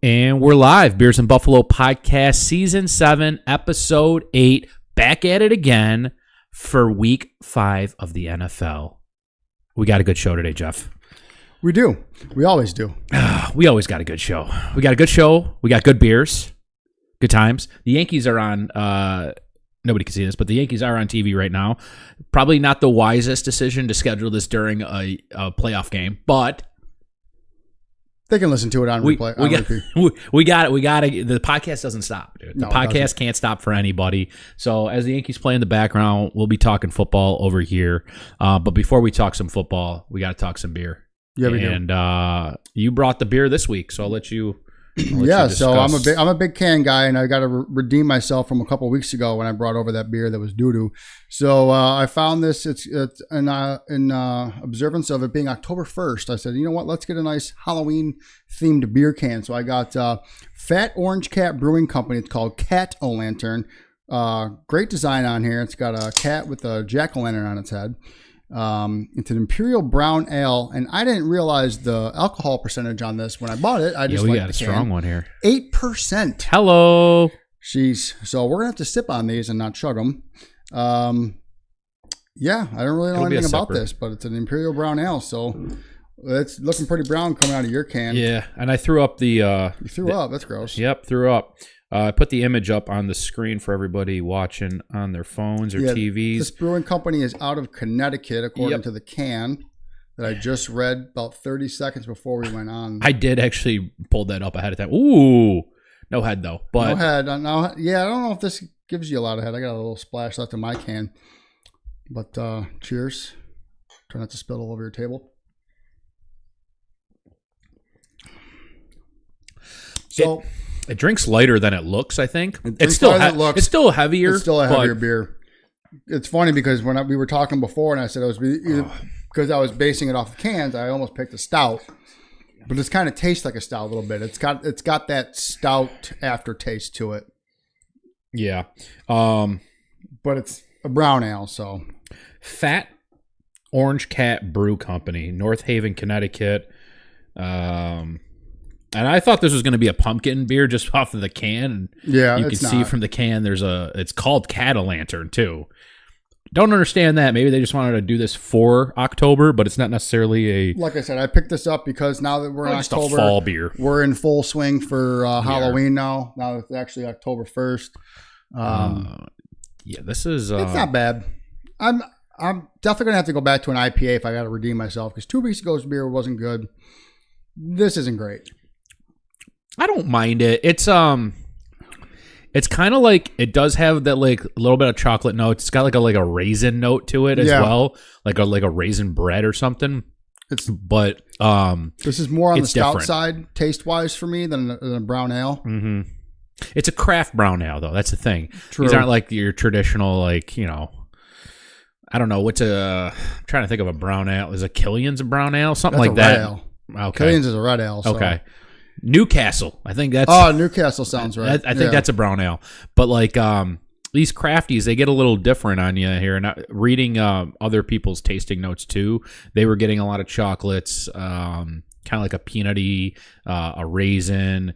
And we're live. Beers and Buffalo Podcast, Season 7, Episode 8. Back at it again for Week 5 of the NFL. We got a good show today, Jeff. We do. We always do. We always got a good show. We got a good show. We got good beers. Good times. The Yankees are on... nobody can see this, but the Yankees are on TV right now. Probably not the wisest decision to schedule this during a playoff game, but... They can listen to it on replay. We got it. The podcast doesn't stop, dude. The podcast can't stop for anybody. So as the Yankees play in the background, we'll be talking football over here. But before we talk some football, we got to talk some beer. Yeah, we do. And you brought the beer this week, so I'll let you. So I'm a big can guy, and I got to redeem myself from a couple of weeks ago when I brought over that beer that was doo-doo. So I found this. It's in observance of it being October 1st. I said, you know what? Let's get a nice Halloween themed beer can. So I got Fat Orange Cat Brewing Company. It's called Cat-O-Lantern. Great design on here. It's got a cat with a jack-o'-lantern on its head. It's an Imperial Brown Ale, and I didn't realize the alcohol percentage on this when I bought it. We got a strong one here. 8%. Hello. Jeez. So we're gonna have to sip on these and not chug them. Yeah, I don't really know anything about this, but it's an Imperial Brown Ale, so it's looking pretty brown coming out of your can. Yeah, and I threw up the. You threw up. That's gross. Yep, threw up. I put the image up on the screen for everybody watching on their phones or TVs. This brewing company is out of Connecticut, according to the can that I just read about 30 seconds before we went on. I did actually pull that up ahead of time. Ooh, no head though. But no head. No, yeah, I don't know if this gives you a lot of head. I got a little splash left in my can. But cheers. Try not to spill all over your table. So... It drinks lighter than it looks, I think. It's still heavier. It's still a heavier beer. It's funny because when we were talking before and I said it was either because I was basing it off of cans, I almost picked a stout. But it's kind of tastes like a stout a little bit. It's got that stout aftertaste to it. Yeah. But it's a brown ale, so. Fat Orange Cat Brew Company, North Haven, Connecticut. And I thought this was going to be a pumpkin beer just off of the can. Yeah, you can see from the can it's called Cat-O-Lantern too. Don't understand that. Maybe they just wanted to do this for October, but it's not necessarily a. Like I said, I picked this up because now that we're in October, a fall beer. We're in full swing for Halloween now. Now it's actually October 1st. This is. It's not bad. I'm definitely gonna have to go back to an IPA if I got to redeem myself because 2 weeks ago's beer wasn't good. This isn't great. I don't mind it. It's kind of like it does have that like a little bit of chocolate note. It's got like a raisin note to it as well, like a raisin bread or something. This is more on the stout side taste wise for me than a brown ale. Mm-hmm. It's a craft brown ale though. That's the thing. True. These aren't like your traditional like I don't know what's I'm trying to think of a brown ale. Is a Killian's a brown ale? Something that's like that. Red ale. Okay. Killian's is a red ale. So. Okay. Newcastle. I think that's... Oh, Newcastle sounds right. I think that's a brown ale. But like these crafties, they get a little different on you here. And reading other people's tasting notes too, they were getting a lot of chocolates, kind of like a peanutty, a raisin,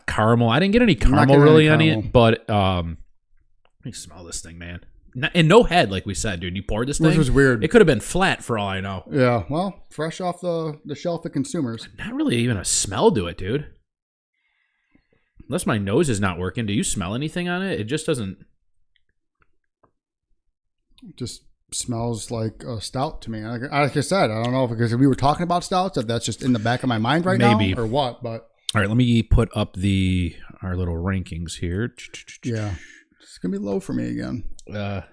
caramel. I didn't get any caramel really on it, but let me smell this thing, man. And no head, like we said, dude. You poured this thing. Which was weird. It could have been flat for all I know. Yeah, well, fresh off the shelf at consumers. Not really even a smell to it, dude. Unless my nose is not working. Do you smell anything on it? It just doesn't. It just smells like a stout to me. Like I said, I don't know if because we were talking about stouts, if that's just in the back of my mind right now or what. But all right, let me put up our little rankings here. Yeah. It's going to be low for me again. Well,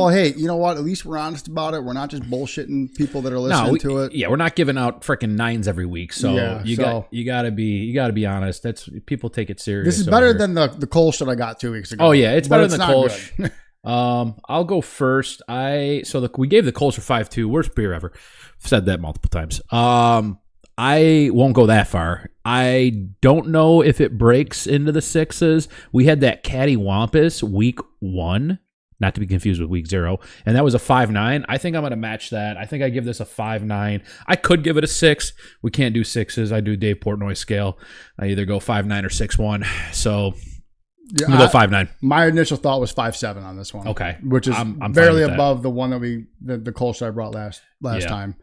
hey, you know what? At least we're honest about it. We're not just bullshitting people that are listening to it. Yeah, we're not giving out freaking 9s every week. So you gotta be honest. That's people take it serious. This is better than the Kolsch that I got 2 weeks ago. Oh yeah, it's better than the Kolsch. I'll go first. We gave the Kolsch a 5.2, worst beer ever. I've said that multiple times. I won't go that far. I don't know if it breaks into the 6s. We had that Cattywampus week 1 not to be confused with week 0. And that was a 5.9. I think I'm going to match that. I think I give this a 5.9. I could give it a 6. We can't do 6s. I do Dave Portnoy scale. I either go 5.9 or 6.1. So yeah, I'm going to go 5.9. My initial thought was 5.7 on this one. Okay. Which is I'm barely above the one that the Kolsch I brought last time.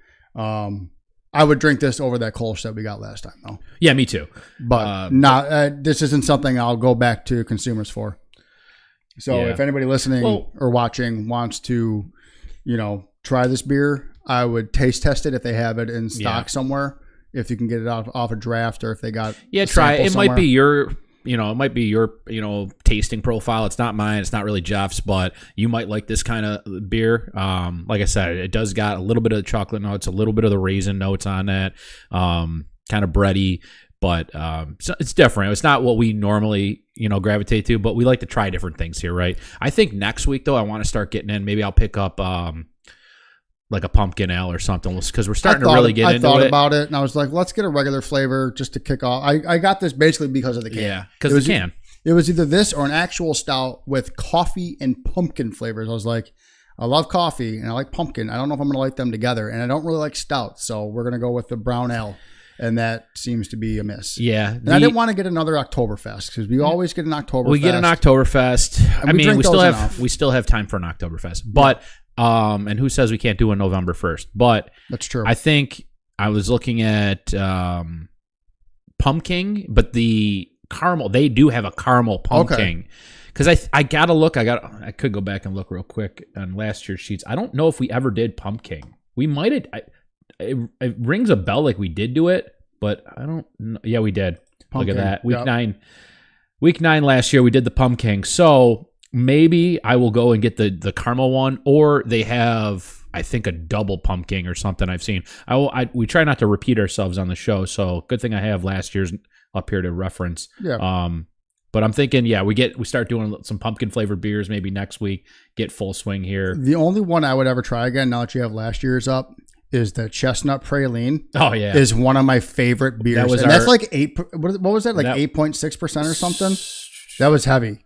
I would drink this over that Kolsch that we got last time, though. Yeah, me too. But this isn't something I'll go back to consumers for. So if anybody listening or watching wants to, try this beer, I would taste test it if they have it in stock somewhere. If you can get it off a draft, or if they got try it. It might be your tasting profile. It's not mine. It's not really Jeff's, but you might like this kind of beer. Like I said, it does got a little bit of the chocolate notes, a little bit of the raisin notes on that, kind of bready, but so it's different. It's not what we normally, gravitate to, but we like to try different things here, right? I think next week, though, I want to start getting in. Maybe I'll pick up like a pumpkin ale or something, because we're starting to really get into it. I thought about it, and I was like, let's get a regular flavor just to kick off. I got this basically because of the can. Yeah, because the can. It was either this or an actual stout with coffee and pumpkin flavors. I was like, I love coffee and I like pumpkin. I don't know if I'm going to like them together, and I don't really like stout, so we're going to go with the brown ale, and that seems to be a miss. Yeah. And I didn't want to get another Oktoberfest, because we always get an Oktoberfest. We get an Oktoberfest. I mean, we still have time for an Oktoberfest, but and who says we can't do a November 1st? But that's true. I think I was looking at pumpkin, but the caramel, they do have a caramel pumpkin. Because I gotta look. I could go back and look real quick on last year's sheets. I don't know if we ever did pumpkin. We might have. It rings a bell like we did do it, but I don't know. Yeah, we did. Pumpkin. Look at that. Week 9 last year, we did the pumpkin. So maybe I will go and get the caramel one, or they have, I think, a double pumpkin or something I've seen. We try not to repeat ourselves on the show, so good thing I have last year's up here to reference. Yeah. But I'm thinking, we start doing some pumpkin flavored beers maybe next week. Get full swing here. The only one I would ever try again, now that you have last year's up, is the chestnut praline. Oh yeah, is one of my favorite beers. That's like 8. What was that? Like 8.6% or something. That was heavy.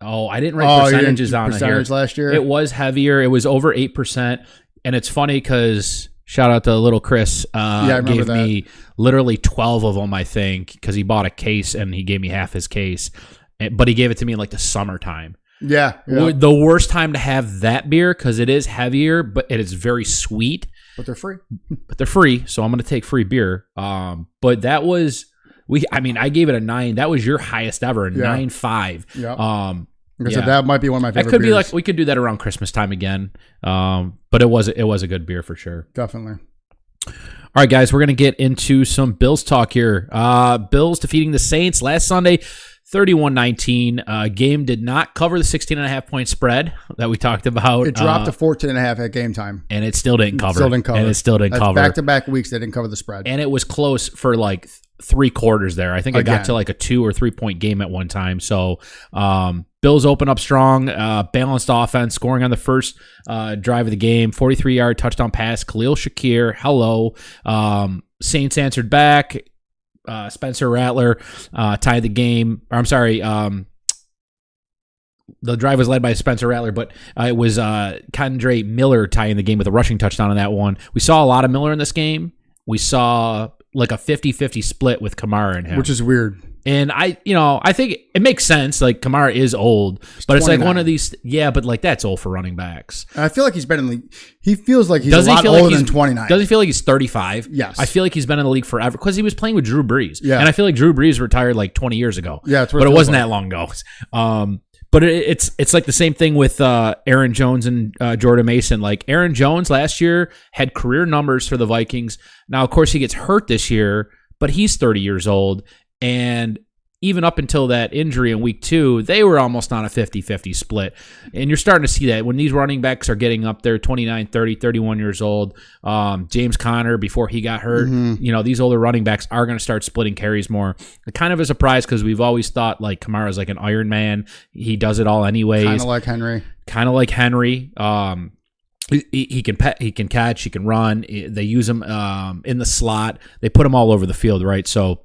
Oh, I didn't write percentages on it here. Last year. It was heavier. It was over 8%, and it's funny because shout out to little Chris. Gave me literally 12 of them, I think, because he bought a case and he gave me half his case, but he gave it to me in like the summertime. Yeah. The worst time to have that beer, because it is heavier, but it is very sweet. But they're free. So I'm going to take free beer. But that was I gave it a 9. That was your highest ever, 9.5. Yeah. So that might be one of my favorite. That could beers. be like, we could do that around Christmas time again. But it was a good beer for sure. Definitely. All right, guys, we're going to get into some Bills talk here. Bills defeating the Saints last Sunday, 31-19. Game did not cover the 16.5 point spread that we talked about. It dropped to 14.5 at game time. And it still didn't cover. That's back-to-back weeks they didn't cover the spread. And it was close for like 3 quarters there. I think it got to like a 2 or 3 point game at one time. So Bills open up strong, balanced offense, scoring on the first drive of the game, 43-yard touchdown pass, Khalil Shakir. Hello. Saints answered back. Spencer Rattler tied the game. Or, I'm sorry. The drive was led by Spencer Rattler, but it was Kendre Miller tying the game with a rushing touchdown on that one. We saw a lot of Miller in this game. We saw like a 50-50 split with Kamara and him. Which is weird. And I think it makes sense. Like, Kamara is old, but it's like one of these. Yeah, but like that's old for running backs. And I feel like he's been in the league. He feels like he's a lot older than 29. Does he feel like he's 35? Yes. I feel like he's been in the league forever because he was playing with Drew Brees. Yeah. And I feel like Drew Brees retired like 20 years ago. Yeah, but it wasn't that long ago. But it's like the same thing with Aaron Jones and Jordan Mason. Like, Aaron Jones last year had career numbers for the Vikings. Now, of course, he gets hurt this year, but he's 30 years old. And even up until that injury in week 2, they were almost on a 50-50 split. And you're starting to see that when these running backs are getting up there, 29, 30, 31 years old. James Conner, before he got hurt, these older running backs are going to start splitting carries more. Kind of a surprise because we've always thought like Kamara's like an Iron Man. He does it all anyways. Kind of like Henry. He can catch, he can run. They use him in the slot. They put him all over the field, right? So,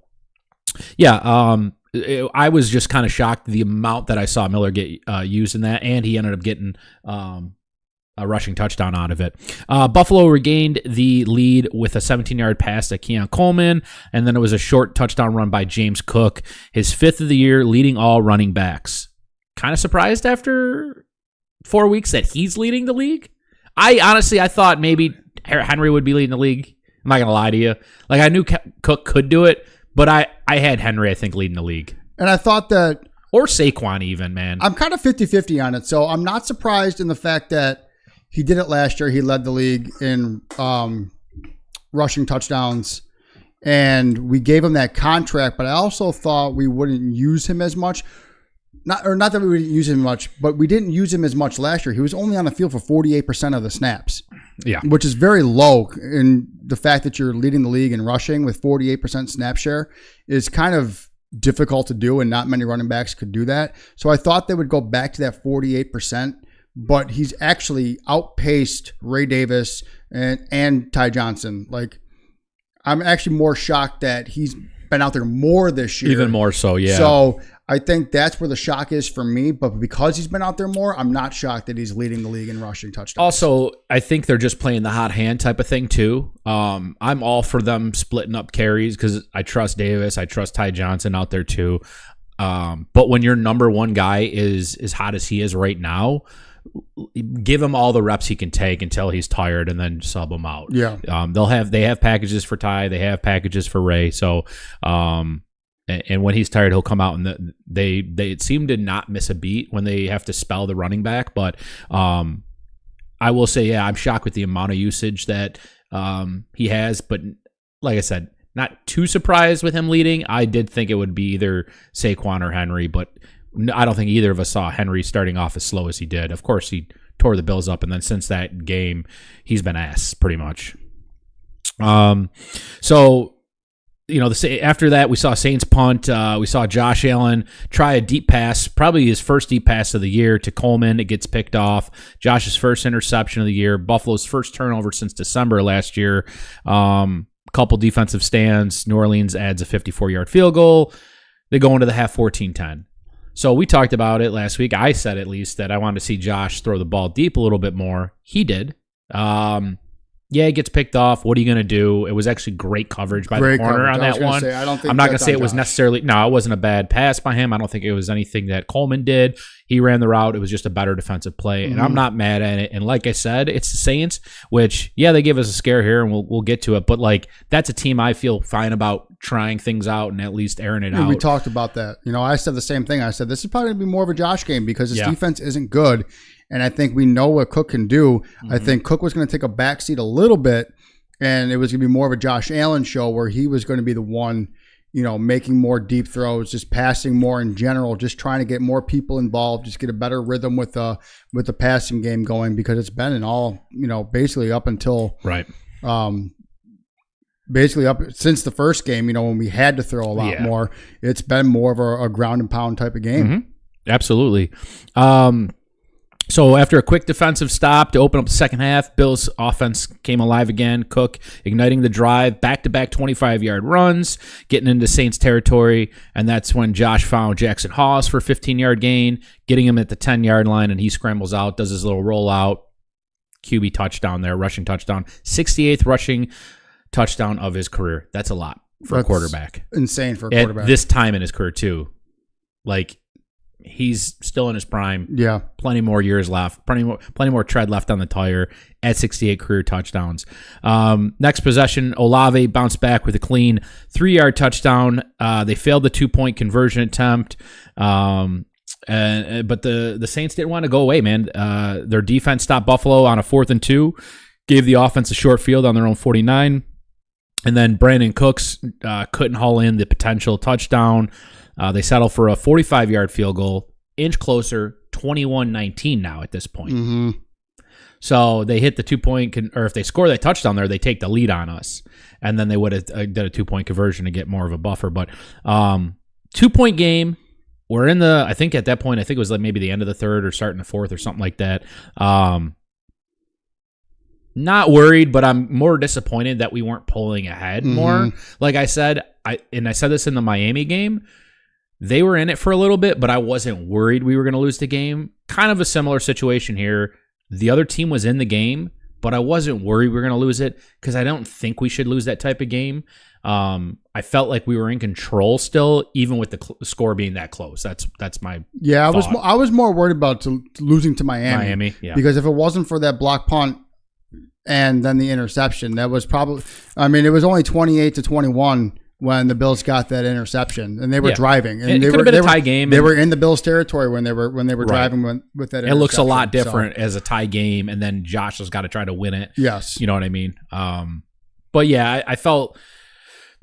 yeah. I was just kind of shocked the amount that I saw Miller get used in that, and he ended up getting a rushing touchdown out of it. Buffalo regained the lead with a 17-yard pass to Keon Coleman, and then it was a short touchdown run by James Cook, his 5th of the year, leading all running backs. Kind of surprised after 4 weeks that he's leading the league. I thought maybe Henry would be leading the league. I'm not going to lie to you. Like, I knew Cook could do it, but I had Henry, I think, leading the league. And I thought that... Or Saquon even, man. I'm kind of 50-50 on it, so I'm not surprised in the fact that he did it last year. He led the league in rushing touchdowns, and we gave him that contract, but I also thought we wouldn't use him as much. Not that we wouldn't use him much, but we didn't use him as much last year. He was only on the field for 48% of the snaps. Yeah. Which is very low. And the fact that you're leading the league in rushing with 48% snap share is kind of difficult to do, and not many running backs could do that. So I thought they would go back to that 48%, but he's actually outpaced Ray Davis and Ty Johnson. Like, I'm actually more shocked that he's been out there more this year. Even more so, yeah. So I think that's where the shock is for me. But because he's been out there more, I'm not shocked that he's leading the league in rushing touchdowns. Also, I think they're just playing the hot hand type of thing too. I'm all for them splitting up carries because I trust Davis. I trust Ty Johnson out there too. But when your number one guy is as hot as he is right now, give him all the reps he can take until he's tired, and then sub him out. Yeah. They have packages for Ty. They have packages for Ray. So, and when he's tired, he'll come out, and they seem to not miss a beat when they have to spell the running back. But I will say, yeah, I'm shocked with the amount of usage that he has. But like I said, not too surprised with him leading. I did think it would be either Saquon or Henry, but I don't think either of us saw Henry starting off as slow as he did. Of course, he tore the Bills up, and then since that game, he's been ass pretty much. So, after that, we saw Saints punt. We saw Josh Allen try a deep pass, probably his first deep pass of the year to Coleman. It gets picked off. Josh's first interception of the year. Buffalo's first turnover since December last year. Couple defensive stands. New Orleans adds a 54-yard field goal. They go into the half 14-10. So we talked about it last week. I said at least that I wanted to see Josh throw the ball deep a little bit more. He did. Yeah, it gets picked off. What are you going to do? It was actually great coverage by the corner on that one. I'm not going to say it was necessarily... No, it wasn't a bad pass by him. I don't think it was anything that Coleman did. He ran the route. It was just a better defensive play, and I'm not mad at it. And like I said, it's the Saints, which, yeah, they give us a scare here, and we'll get to it. But, like, that's a team I feel fine about trying things out and at least airing it out. We talked about that. I said the same thing. I said, this is probably going to be more of a Josh game because his defense isn't good. And I think we know what Cook can do. I think Cook was going to take a backseat a little bit, and it was going to be more of a Josh Allen show where he was going to be the one, making more deep throws, just passing more in general, just trying to get more people involved, just get a better rhythm with the passing game going, because it's been in all, basically up until basically up since the first game, when we had to throw a lot more. It's been more of a ground and pound type of game. Absolutely. So after a quick defensive stop to open up the second half, Bills' offense came alive again. Cook igniting the drive, back-to-back 25-yard runs, getting into Saints territory, and that's when Josh found Jackson Hawes for a 15-yard gain, getting him at the 10-yard line, and he scrambles out, does his little rollout, QB touchdown there, rushing touchdown, 68th rushing touchdown of his career. That's a lot for a quarterback. Insane for a quarterback. At this time in his career, too. Like, he's still in his prime. Yeah. Plenty more years left. Plenty more tread left on the tire at 68 career touchdowns. Next possession, Olave bounced back with a clean 3-yard touchdown. They failed the 2-point conversion attempt. But the Saints didn't want to go away, man. Their defense stopped Buffalo on a 4th and 2, gave the offense a short field on their own 49. And then Brandon Cooks couldn't haul in the potential touchdown. They settle for a 45-yard field goal, inch closer, 21-19 now at this point. So they hit the 2-point, or if they score that touchdown there, they take the lead on us. And then they would have did a 2-point conversion to get more of a buffer. But 2-point game. We're in the, I think at that point, it was like maybe the end of the third or starting the fourth or something like that. Not worried, but I'm more disappointed that we weren't pulling ahead more. Like I said, I said this in the Miami game. they were in it for a little bit, but I wasn't worried we were going to lose the game. Kind of a similar situation here. The other team was in the game, but I wasn't worried we were going to lose it because I don't think we should lose that type of game. I felt like we were in control still, even with the score being that close. That's my thought. I was more worried about losing to Miami, yeah. Because if it wasn't for that block punt and then the interception, that was probably. I mean, it was only 28-21 when the Bills got that interception, and they were driving. And it could have been a tie game. They were in the Bills' territory when they were driving with that interception. It looks a lot different as a tie game, and then Josh has got to try to win it. Yes. You know what I mean? But yeah, I felt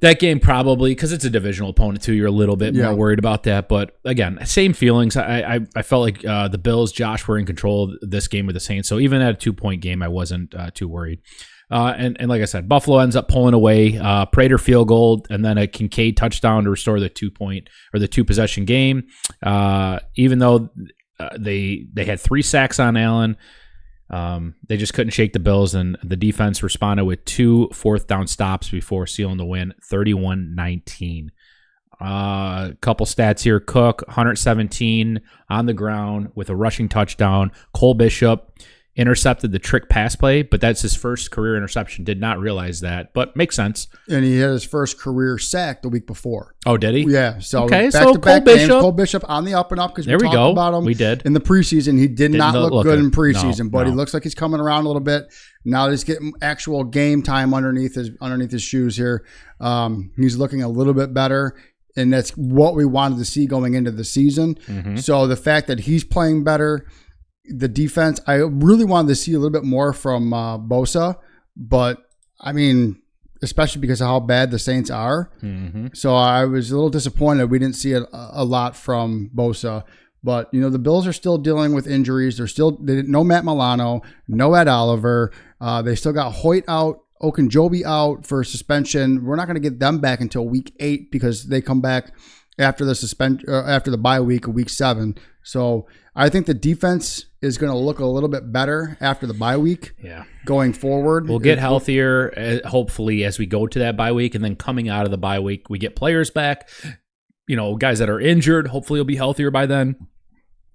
that game probably, because it's a divisional opponent too, you're a little bit more worried about that. But again, same feelings. I felt like the Bills, Josh, were in control of this game with the Saints. So even at a 2-point game, I wasn't too worried. And like I said, Buffalo ends up pulling away, Prater field goal, and then a Kincaid touchdown to restore the 2-point or the 2-possession game. Even though they had 3 sacks on Allen, they just couldn't shake the Bills, and the defense responded with 2 fourth-down stops before sealing the win, 31-19. Couple stats here. Cook, 117 on the ground with a rushing touchdown. Cole Bishop intercepted the trick pass play, but that's his first career interception. Did not realize that, but makes sense. And he had his first career sack the week before. Oh, did he? Yeah. So okay, back-to-back games, Cole Bishop on the up and up, because we talked about him. We did in the preseason. He did not look good in preseason, but no. he looks like he's coming around a little bit. Now he's getting actual game time underneath his shoes here. He's looking a little bit better. And that's what we wanted to see going into the season. Mm-hmm. So the fact that he's playing better, the defense, I really wanted to see a little bit more from Bosa, but I mean, especially because of how bad the Saints are. Mm-hmm. So I was a little disappointed we didn't see a lot from Bosa. But, you know, the Bills are still dealing with injuries. They no Matt Milano, no Ed Oliver. They still got Hoyt out, Okunjobi out for suspension. We're not going to get them back until week 8 because they come back after the bye week, week 7. So I think the defense is going to look a little bit better after the bye week. Yeah. Going forward, we'll get healthier hopefully as we go to that bye week, and then coming out of the bye week, we get players back. You know, guys that are injured, hopefully will be healthier by then.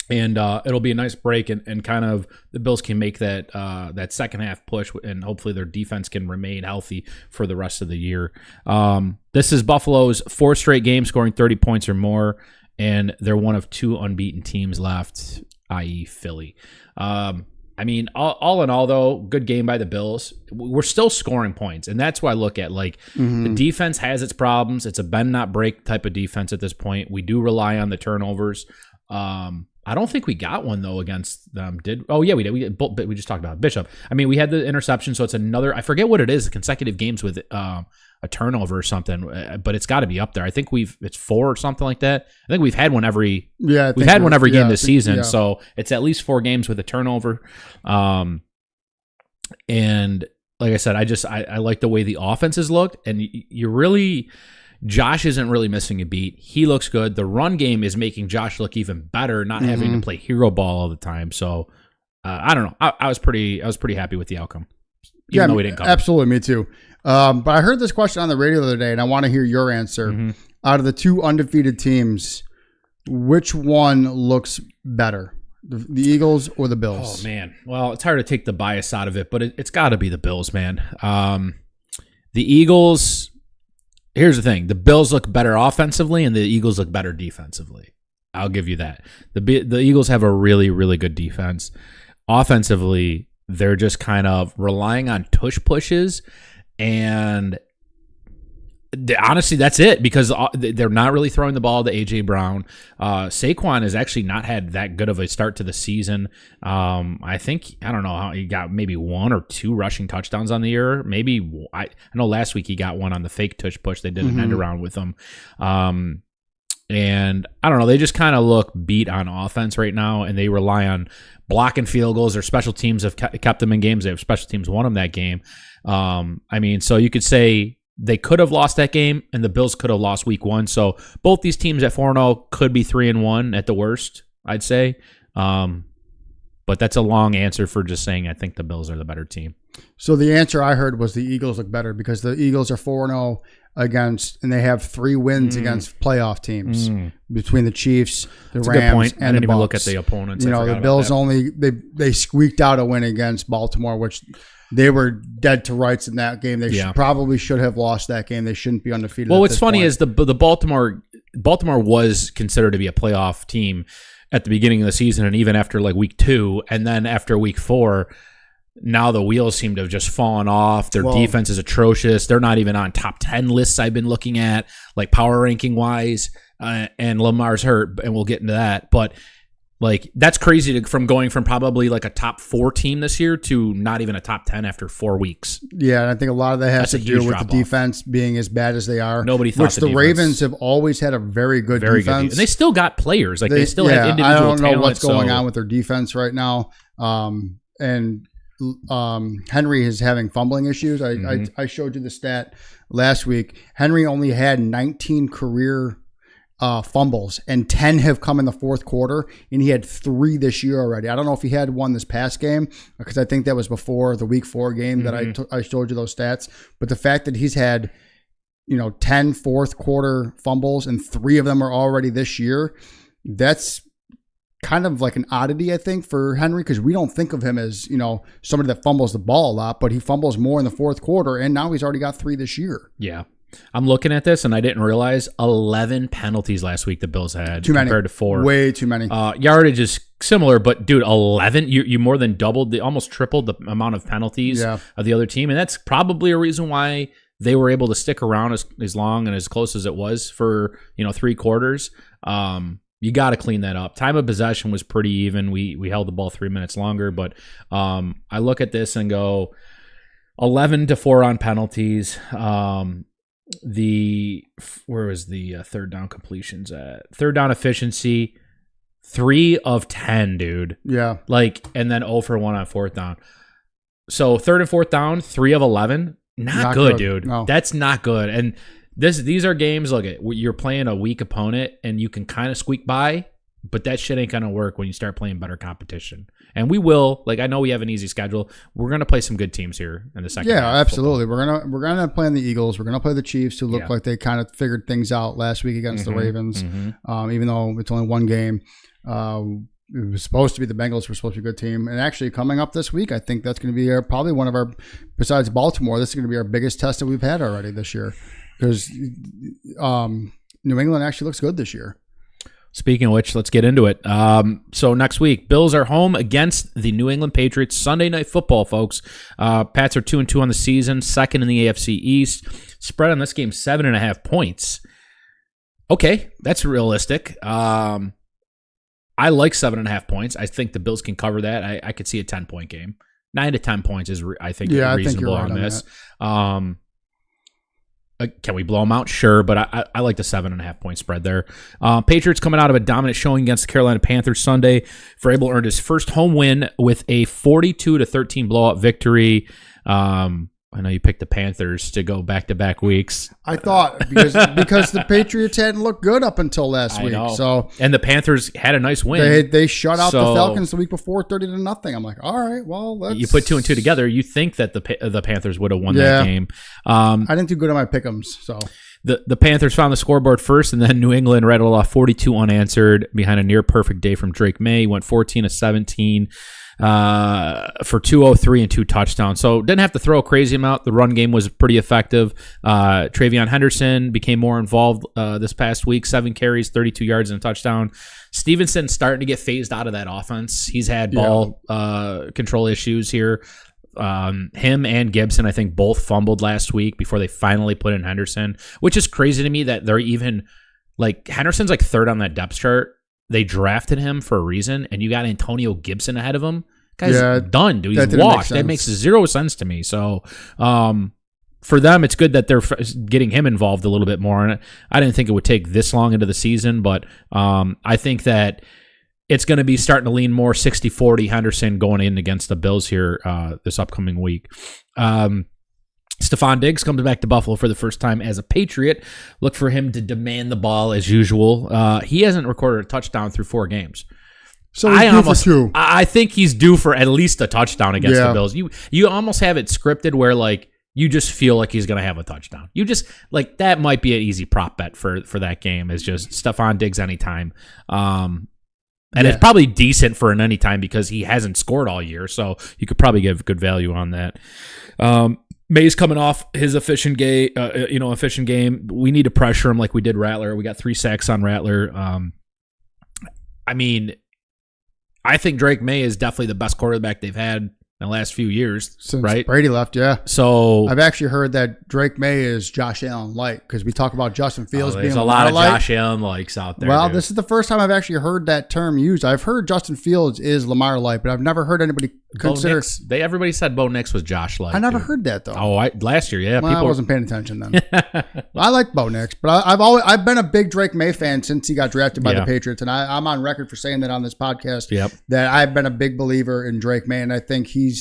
And it'll be a nice break, and kind of the Bills can make that second half push, and hopefully their defense can remain healthy for the rest of the year. This is Buffalo's 4th straight game scoring 30 points or more, and they're one of 2 unbeaten teams left, i.e. Philly. I mean, all in all, though, good game by the Bills. We're still scoring points, and that's why I look at, like, the defense has its problems. It's a bend, not break type of defense at this point. We do rely on the turnovers. I don't think we got one, though, against them. Yeah, we did. We just talked about Bishop. I mean, we had the interception, so it's another – I forget what it is, consecutive games with a turnover or something, but it's got to be up there. I think it's 4 or something like that. I think we've had one every game this season, so it's at least 4 games with a turnover. And like I said, I like the way the offenses looked, and you really – Josh isn't really missing a beat. He looks good. The run game is making Josh look even better, not having to play hero ball all the time. So I don't know. I was pretty happy with the outcome, even though we didn't cover. Absolutely, me too. But I heard this question on the radio the other day, and I want to hear your answer. Mm-hmm. Out of the 2 undefeated teams, which one looks better, the Eagles or the Bills? Oh man, well, it's hard to take the bias out of it, but it's got to be the Bills, man. The Eagles. Here's the thing. The Bills look better offensively, and the Eagles look better defensively. I'll give you that. The Eagles have a really, really good defense. Offensively, they're just kind of relying on tush pushes, and honestly, that's it, because they're not really throwing the ball to A.J. Brown. Saquon has actually not had that good of a start to the season. I don't know how he got maybe 1 or 2 rushing touchdowns on the year. Maybe I know last week he got one on the fake tush push. They did an end around with him. And I don't know. They just kind of look beat on offense right now, and they rely on blocking field goals. Their special teams have kept them in games. They have special teams won them that game. I mean, so you could say they could have lost that game, and the Bills could have lost week 1. So both these teams at 4-0 could be 3-1 at the worst, I'd say. But that's a long answer for just saying I think the Bills are the better team. So the answer I heard was the Eagles look better because the Eagles are 4-0 against, and they have 3 wins against playoff teams between the Chiefs, the Rams, a good point. and I didn't the even Bucs. look at the opponents. The Bills they squeaked out a win against Baltimore, which they were dead to rights in that game. They probably should have lost that game. They shouldn't be undefeated. Well, what's funny is the Baltimore was considered to be a playoff team at the beginning of the season, and even after like week 2, and then after week 4. Now the wheels seem to have just fallen off. Their defense is atrocious. They're not even on top 10 lists I've been looking at, like power ranking wise. And Lamar's hurt, and we'll get into that. But like that's crazy from going from probably like a top 4 team this year to not even a top 10 after 4 weeks. Yeah, and I think a lot of that has to do with the defense being as bad as they are. Nobody thought which the Ravens have always had a very good defense. And they still got players. Like they still have individual talent. I don't know what's going on with their defense right now. And Henry is having fumbling issues. I showed you the stat last week. Henry only had 19 career fumbles, and 10 have come in the fourth quarter, and he had 3 this year already. I don't know if he had one this past game, because I think that was before the week 4 game that I showed you those stats. But the fact that he's had 10 fourth quarter fumbles, and 3 of them are already this year, that's kind of like an oddity, I think, for Henry, because we don't think of him as, somebody that fumbles the ball a lot, but he fumbles more in the fourth quarter, and now he's already got 3 this year. Yeah. I'm looking at this, and I didn't realize 11 penalties last week the Bills had compared to 4. Way too many. Yardage is similar, but, dude, 11? You more than doubled, almost tripled the amount of penalties of the other team, and that's probably a reason why they were able to stick around as long and as close as it was for, 3 quarters. You got to clean that up. Time of possession was pretty even. We held the ball 3 minutes longer, but I look at this and go 11-4 on penalties. Where was the third down completions at? Third down efficiency, 3 of 10, dude. Yeah. And then 0 for 1 on fourth down. So third and fourth down, 3 of 11. Not good, dude. No. That's not good. And these are games, look, you're playing a weak opponent and you can kind of squeak by, but that shit ain't going to work when you start playing better competition. And we will. I know we have an easy schedule. We're going to play some good teams here in the second half. Yeah, absolutely. We're gonna play the Eagles. We're going to play the Chiefs, who look like they kind of figured things out last week against the Ravens. Even though it's only 1 game. It was supposed to be the Bengals were supposed to be a good team. And actually coming up this week, I think that's going to be probably one of our, besides Baltimore, this is going to be our biggest test that we've had already this year. Because New England actually looks good this year. Speaking of which, let's get into it. So next week, Bills are home against the New England Patriots. Sunday Night Football, folks. Pats are 2-2 on the season, second in the AFC East. Spread on this game, 7.5 points. Okay, that's realistic. I like 7.5 points. I think the Bills can cover that. I could see a 10-point game. 9 to 10 points is, I think, reasonable on this. Can we blow them out? Sure, but I like the 7.5 point spread there. Patriots coming out of a dominant showing against the Carolina Panthers Sunday. Vrabel earned his first home win with a 42-13 blowout victory. I know you picked the Panthers to go back-to-back weeks. I thought because the Patriots hadn't looked good up until last week. So and the Panthers had a nice win. They shut out the Falcons the week before, 30-0. I'm like, all right, well, you put 2 and 2 together. You think that the Panthers would have won that game. I didn't do good on my pick'ems, so. The Panthers found the scoreboard first, and then New England rattled off 42 unanswered behind a near-perfect day from Drake May. He went 14-17 for 203 and 2 touchdowns. So didn't have to throw a crazy amount. The run game was pretty effective. Travion Henderson became more involved this past week. 7 carries, 32 yards, and a touchdown. Stevenson starting to get phased out of that offense. He's had ball control issues here. Him and Gibson, I think, both fumbled last week before they finally put in Henderson, which is crazy to me that they're even Henderson's 3rd on that depth chart. They drafted him for a reason, and you got Antonio Gibson ahead of him. Guy's done, dude. He's washed. That makes 0 sense to me. So, for them, it's good that they're getting him involved a little bit more. And I didn't think it would take this long into the season, but I think that it's going to be starting to lean more 60-40 Henderson going in against the Bills here this upcoming week. Stephon Diggs comes back to Buffalo for the first time as a Patriot. Look for him to demand the ball as usual. He hasn't recorded a touchdown through 4 games. So I think he's due for at least a touchdown against the Bills. You almost have it scripted where you just feel like he's going to have a touchdown. You just like that might be an easy prop bet for that game is just Stephon Diggs anytime. And it's probably decent for an anytime because he hasn't scored all year, so you could probably give good value on that. Maye's coming off his efficient game. We need to pressure him like we did Rattler. We got 3 sacks on Rattler. I mean, I think Drake Maye is definitely the best quarterback they've had in the last few years, since right? Brady left, yeah. So I've actually heard that Drake Maye is Josh Allen light because we talk about Justin Fields being a lot of Josh Allen likes out there. Well, this is the first time I've actually heard that term used. I've heard Justin Fields is Lamar light, but I've never heard anybody consider. Everybody said Bo Nix was Josh light. I never heard that though. Oh, last year, yeah. Well, I wasn't paying attention then. I like Bo Nix, but I've been a big Drake Maye fan since he got drafted by the Patriots, and I'm on record for saying that on this podcast. That I've been a big believer in Drake Maye, and I think he's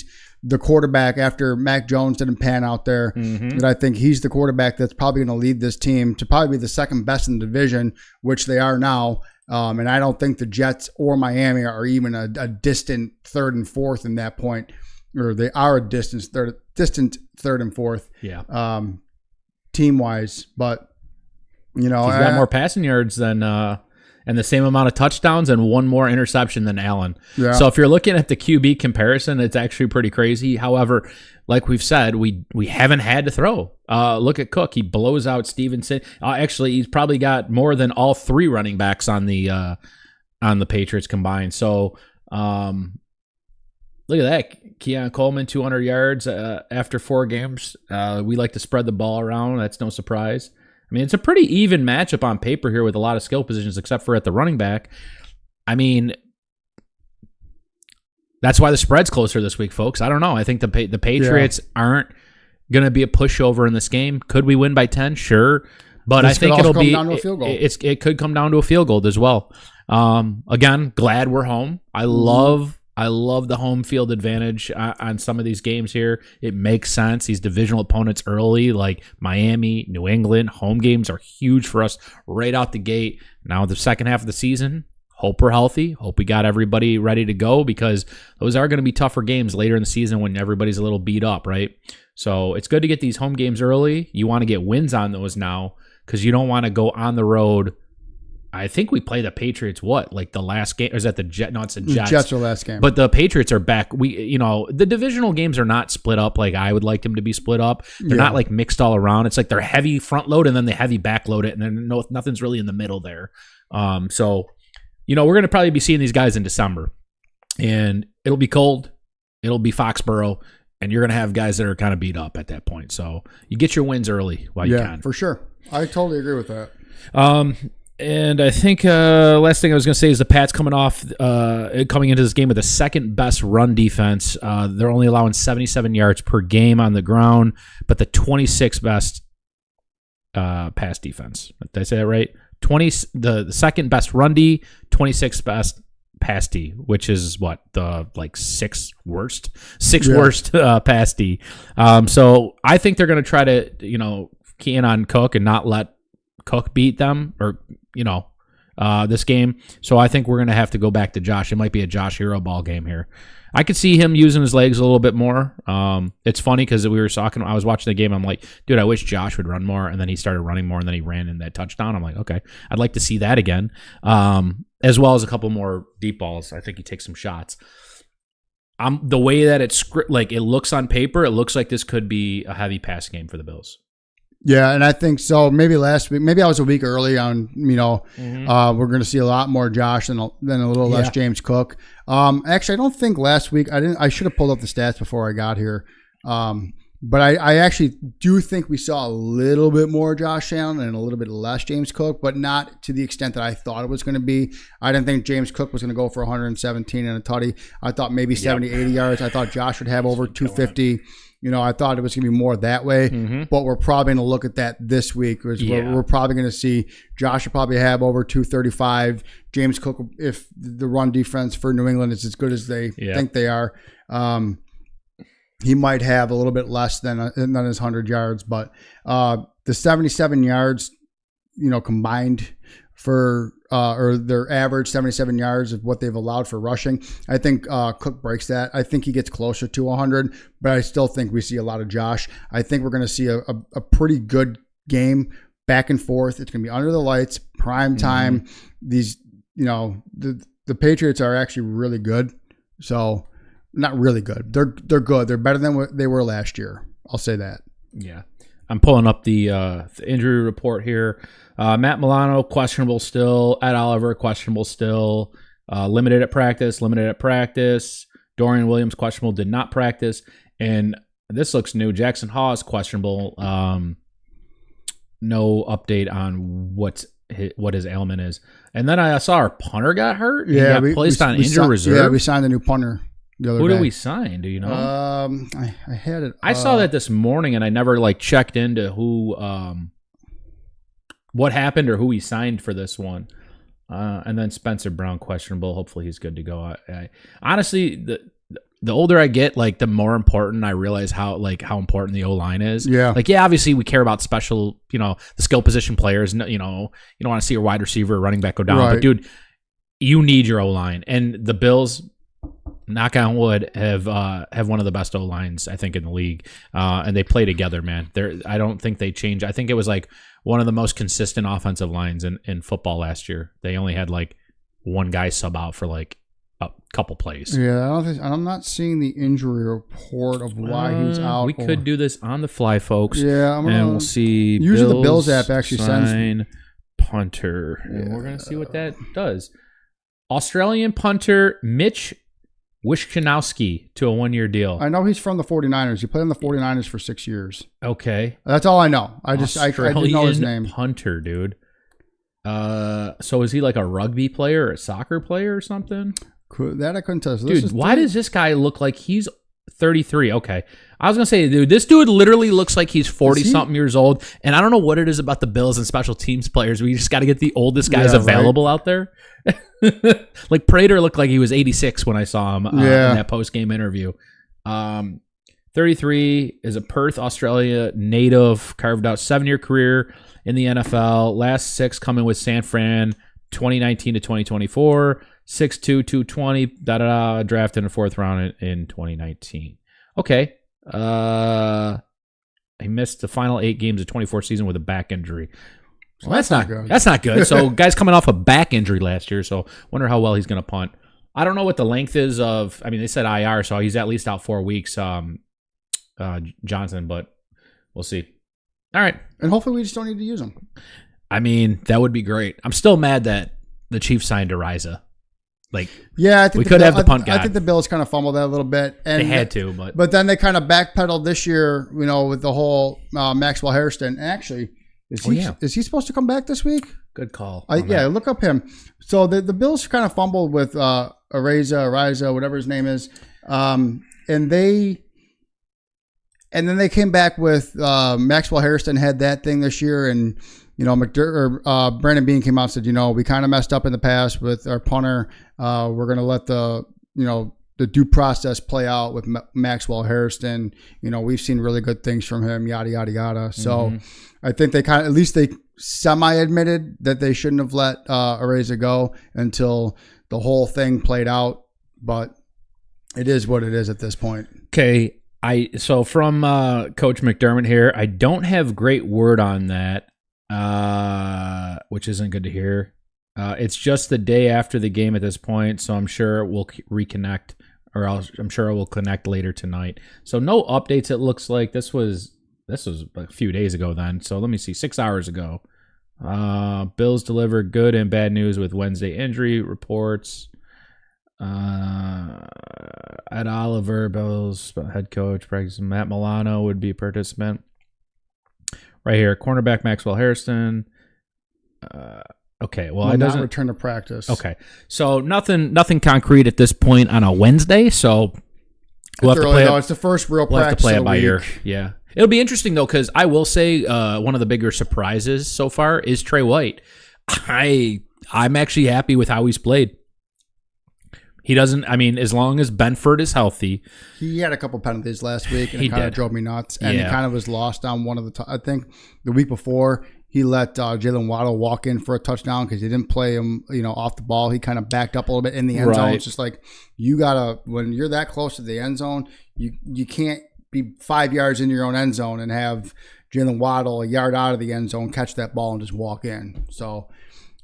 the quarterback after Mac Jones didn't pan out there. That I think he's the quarterback that's probably going to lead this team to probably be the second best in the division, which they are now. And I don't think the Jets or Miami are even a distant third and fourth in that point, or they are a distant third and fourth. Team wise, but he's got more passing yards than and the same amount of touchdowns and one more interception than Allen. So if you're looking at the QB comparison, it's actually pretty crazy. However, like we've said, we haven't had to throw. Look at Cook. He blows out Stevenson. Actually, he's probably got more than all 3 running backs on the Patriots combined. So look at that. Keon Coleman, 200 yards after 4 games. We like to spread the ball around. That's no surprise. I mean, it's a pretty even matchup on paper here with a lot of skill positions, except for at the running back. I mean, that's why the spread's closer this week, folks. I don't know. I think the Patriots aren't going to be a pushover in this game. Could we win by 10? Sure. But I think it'll be down to a field goal. It could come down to a field goal as well. Again, glad we're home. I love the home field advantage on some of these games here. It makes sense. These divisional opponents early, like Miami, New England, home games are huge for us right out the gate. Now the second half of the season, hope we're healthy. Hope we got everybody ready to go because those are going to be tougher games later in the season when everybody's a little beat up, right? So it's good to get these home games early. You want to get wins on those now because you don't want to go on the road. I think we play the Patriots, like the last game? Or is that the Jets? No, it's the Jets. Jets are last game. But the Patriots are back. The divisional games are not split up like I would like them to be split up. They're not like mixed all around. It's like they're heavy front load and then they heavy back load it, and then nothing's really in the middle there. So we're going to probably be seeing these guys in December. And it'll be cold. It'll be Foxborough. And you're going to have guys that are kind of beat up at that point. So you get your wins early while you can. Yeah, for sure. I totally agree with that. And I think last thing I was going to say is the Pats coming into this game with the second best run defense. They're only allowing 77 yards per game on the ground, but the 26th best pass defense. Did I say that right? The second best run D, 26th best pass D, which is what the sixth worst pass D. So I think they're going to try to key in on Cook and not let Cook beat them or this game. So I think we're going to have to go back to Josh. It might be a Josh hero ball game here. I could see him using his legs a little bit more. It's funny because we were talking. I was watching the game. I'm like, dude, I wish Josh would run more. And then he started running more, and then he ran in that touchdown. I'm like, okay, I'd like to see that again, as well as a couple more deep balls. I think he takes some shots. The way that it looks on paper, it looks like this could be a heavy pass game for the Bills. Yeah, and I think so. Maybe last week, maybe I was a week early on. We're going to see a lot more Josh than a little less James Cook. Actually, I don't think last week I should have pulled up the stats before I got here. But I actually do think we saw a little bit more Josh Allen and a little bit less James Cook, but not to the extent that I thought it was going to be. I didn't think James Cook was going to go for 117 and a tutty. I thought maybe 70, 80 yards. I thought Josh would have over 250. I thought it was going to be more that way, but we're probably going to look at that this week. We're probably going to see Josh will probably have over 235. James Cook, if the run defense for New England is as good as they think they are, he might have a little bit less than his 100 yards. But the 77 yards, combined for or their average 77 yards of what they've allowed for rushing. I think Cook breaks that. I think he gets closer to 100, but I still think we see a lot of Josh. I think we're going to see a pretty good game back and forth. It's going to be under the lights, prime time. These, the Patriots are actually really good. So not really good. They're good. They're better than what they were last year. I'll say that. Yeah. I'm pulling up the injury report here. Matt Milano, questionable still. Ed Oliver, questionable still. Limited at practice. Dorian Williams, questionable, did not practice. And this looks new. Jackson Hawes, questionable. No update on what his ailment is. And then I saw our punter got hurt. Yeah, he got placed on injured reserve. Yeah, we signed a new punter. Who did we sign? Do you know? I had it. I saw that this morning, and I never checked into who, what happened or who he signed for this one. And then Spencer Brown, questionable. Hopefully, he's good to go. Honestly, the older I get, the more important I realize how important the O-line is. Yeah. Obviously we care about special, the skill position players. You don't want to see your wide receiver or running back go down, right. But dude, you need your O-line, and the Bills, knock on wood, have one of the best O-lines, I think, in the league. And they play together, man. I don't think they change. I think it was one of the most consistent offensive lines in football last year. They only had one guy sub out for a couple plays. Yeah, I'm not seeing the injury report of why he's out. We could do this on the fly, folks. Yeah, and we'll see. Usually the Bills app actually sends punter, and we're gonna see what that does. Australian punter Mitch Wishnowski to a 1-year deal. I know he's from the 49ers. He played on the 49ers for 6 years. Okay. That's all I know. I didn't know his name. Punter, dude. So is he a rugby player or a soccer player or something? That I couldn't tell. So dude, why does this guy look like he's 33? Okay. I was going to say, dude, this dude literally looks like he's 40-something years old, and I don't know what it is about the Bills and special teams players. We just got to get the oldest guys available out there. Prater looked like he was 86 when I saw him in that post-game interview. 33, is a Perth, Australia native, carved out 7-year career in the NFL. Last 6 coming with San Fran, 2019 to 2024. 6'2", 220, drafted in the 4th round in 2019. Okay. He missed the final 8 games of 24 season with a back injury. Well, that's not good. That's not good. So, guy's coming off a back injury last year, so wonder how well he's going to punt. I don't know what the length is of. I mean, they said IR, so he's at least out 4 weeks. Johnson, but we'll see. All right, and hopefully we just don't need to use him. I mean, that would be great. I'm still mad that the Chiefs signed Ariza. I think we could have the punt guy. I think the Bills kind of fumbled that a little bit, and they had to, but then they kind of backpedaled this year. With the whole Maxwell Hairston. Actually, is he supposed to come back this week? Good call. Look up him. So the Bills kind of fumbled with Ariza, whatever his name is, and then they came back with Maxwell Hairston had that thing this year, and Brandon Beane came out and said, we kind of messed up in the past with our punter. We're going to let the due process play out with Maxwell Hairston. We've seen really good things from him, yada, yada, yada. So I think they at least they semi-admitted that they shouldn't have let Ariza go until the whole thing played out. But it is what it is at this point. Okay. So from Coach McDermott here, I don't have great word on that. Which isn't good to hear. It's just the day after the game at this point, so I'm sure we'll reconnect, or I'm sure we'll connect later tonight. So no updates. It looks like this was a few days ago then. So let me see, 6 hours ago. Bills delivered good and bad news with Wednesday injury reports. Ed Oliver, Bills head coach, practice. Matt Milano would be a participant. Right here, cornerback Maxwell Hairston. Okay, well, it doesn't return to practice. Okay, so nothing concrete at this point on a Wednesday. So we'll have to play. It's the first real practice. We'll have to play it by ear. Yeah, it'll be interesting though, because I will say one of the bigger surprises so far is Trey White. I'm actually happy with how he's played. He doesn't. I mean, as long as Benford is healthy, he had a couple penalties last week, and it kind of drove me nuts. And he kind of was lost on one of the. I think the week before he let Jalen Waddle walk in for a touchdown because he didn't play him, off the ball. He kind of backed up a little bit in the end zone. It's just like you gotta, when you're that close to the end zone, you can't be 5 yards into your own end zone and have Jalen Waddle a yard out of the end zone catch that ball and just walk in. So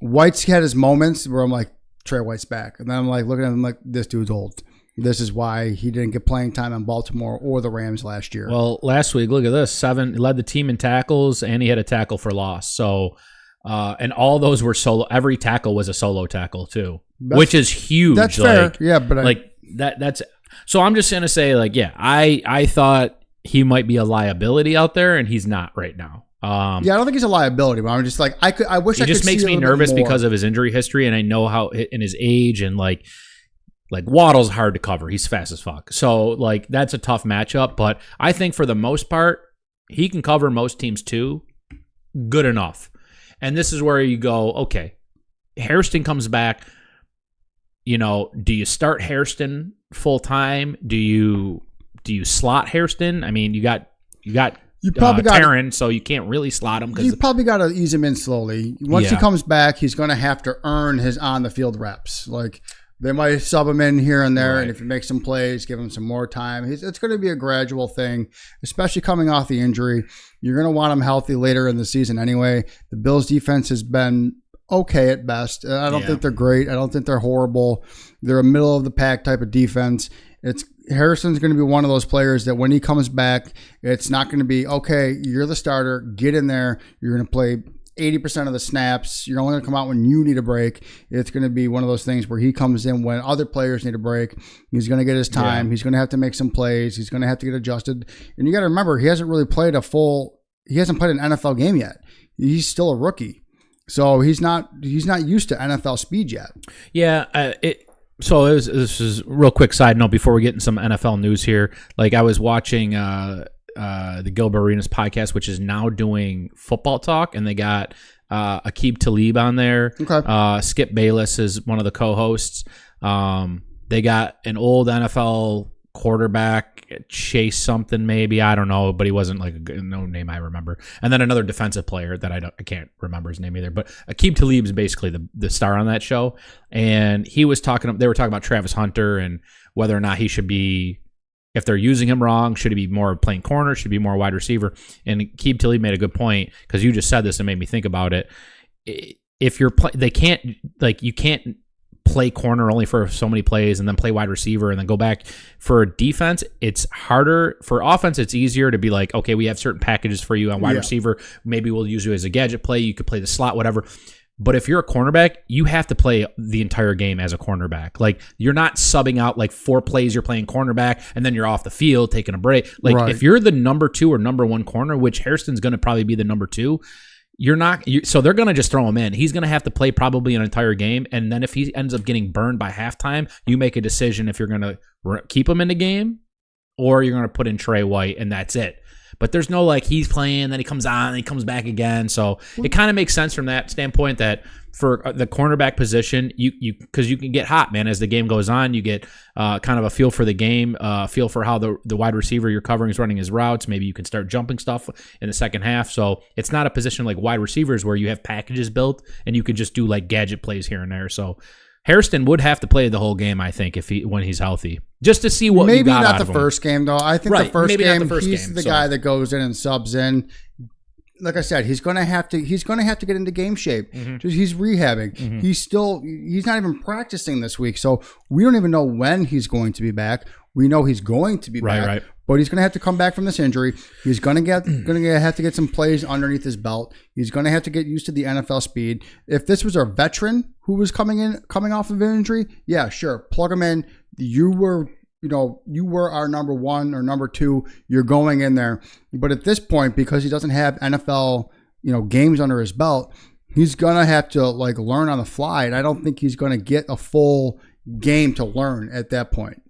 White's had his moments where I'm like, Trey White's back, and then I'm like looking at him like, this dude's old. This is why he didn't get playing time in Baltimore or the Rams last year. Well, last week, look at this. He led the team in tackles, and he had a tackle for loss. So, and all those were solo. Every tackle was a solo tackle too, which is huge. That's fair. Yeah, but that's. So I'm just gonna say, I thought he might be a liability out there, and he's not right now. I don't think he's a liability, but I'm just like, I wish I could. He just makes me nervous because of his injury history, and I know how in his age and like Waddle's hard to cover. He's fast as fuck. So that's a tough matchup. But I think for the most part, he can cover most teams too. Good enough. And this is where you go, okay, Hairston comes back. Do you start Hairston full time? Do you slot Hairston? I mean, you probably got Taryn, so you can't really slot him. You probably got to ease him in slowly. Once he comes back, he's going to have to earn his on the field reps. They might sub him in here and there, and if he makes some plays, give him some more time. It's going to be a gradual thing, especially coming off the injury. You're going to want him healthy later in the season anyway. The Bills' defense has been okay at best. I don't think they're great. I don't think they're horrible. They're a middle-of-the-pack type of defense. Harrison's going to be one of those players that when he comes back, it's not going to be, okay, you're the starter, get in there, you're going to play 80% of the snaps. You're only going to come out when you need a break. It's going to be one of those things where he comes in when other players need a break. He's going to get his time. Yeah. He's going to have to make some plays. He's going to have to get adjusted. And you got to remember, he hasn't played an NFL game yet. He's still a rookie. So he's not used to NFL speed yet. Yeah. This is a real quick side note before we get into some NFL news here. I was watching the Gilbert Arenas podcast, which is now doing football talk, and they got Aqib Talib on there. Okay. Skip Bayless is one of the co-hosts. They got an old NFL quarterback, Chase something maybe, I don't know, but he wasn't no name I remember. And then another defensive player that I can't remember his name either. But Aqib Talib is basically the star on that show, and they were talking about Travis Hunter and whether or not he should be. If they're using him wrong, should he be more playing corner? Should he be more wide receiver? And Aqib Talib made a good point because you just said this and made me think about it. If you can't play corner only for so many plays and then play wide receiver and then go back for defense. It's harder. For offense, it's easier to be like, okay, we have certain packages for you on wide receiver. Maybe we'll use you as a gadget play. You could play the slot, whatever. But if you're a cornerback, you have to play the entire game as a cornerback. You're not subbing out 4 plays, you're playing cornerback, and then you're off the field taking a break. If you're the number 2 or number 1 corner, which Hairston's going to probably be the number 2, so they're going to just throw him in. He's going to have to play probably an entire game, and then if he ends up getting burned by halftime, you make a decision if you're going to keep him in the game or you're going to put in Trey White, and that's it. But there's no he's playing, then he comes on, and he comes back again. So it kind of makes sense from that standpoint that for the cornerback position, because you can get hot, man. As the game goes on, you get kind of a feel for the game, feel for how the wide receiver you're covering is running his routes. Maybe you can start jumping stuff in the second half. So it's not a position like wide receivers where you have packages built and you could just do gadget plays here and there. So Hairston would have to play the whole game, I think, when he's healthy, just to see what maybe you got not out the of him. first game though. I think the first game he's game, the guy that goes in and subs in. Like I said, he's going to have to get into game shape. Mm-hmm. He's rehabbing. Mm-hmm. He's not even practicing this week, so we don't even know when he's going to be back. We know he's going to be back, but he's going to have to come back from this injury. He's going to have to get some plays underneath his belt. He's going to have to get used to the NFL speed. If this was a veteran who was coming off of an injury, yeah, sure, plug him in. You were our number 1 or number 2. You're going in there. But at this point, because he doesn't have NFL, games under his belt, he's going to have to learn on the fly. And I don't think he's going to get a full game to learn at that point,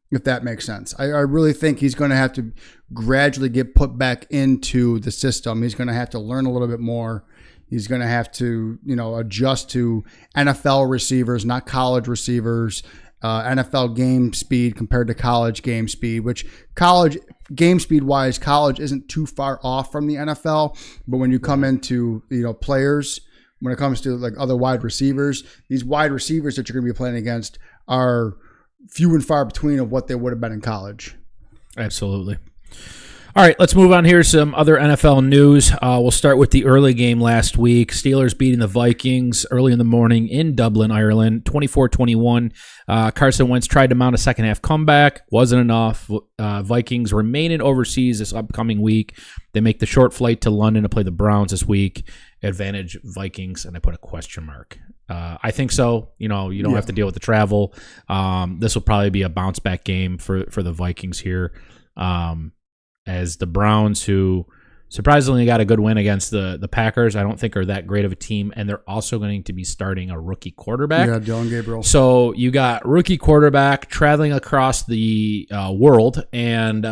if that makes sense. I really think he's going to have to gradually get put back into the system. He's going to have to learn a little bit more. He's going to have to, adjust to NFL receivers, not college receivers. NFL game speed compared to college game speed, which college game speed wise, college isn't too far off from the NFL. But when you come into, players, when it comes to like other wide receivers, these wide receivers that you're going to be playing against are few and far between of what they would have been in college. Absolutely. All right, let's move on here. Some other NFL news. We'll start with the early game last week. Steelers beating the Vikings early in the morning in Dublin, Ireland, 24-21. Carson Wentz tried to mount a second-half comeback. Wasn't enough. Vikings remaining overseas this upcoming week. They make the short flight to London to play the Browns this week. Advantage Vikings, and I put a question mark. I think so. You don't have to deal with the travel. This will probably be a bounce-back game for the Vikings here. As the Browns, who surprisingly got a good win against the Packers, I don't think are that great of a team, and they're also going to be starting a rookie quarterback. Yeah, Dylan Gabriel. So you got rookie quarterback traveling across the world, and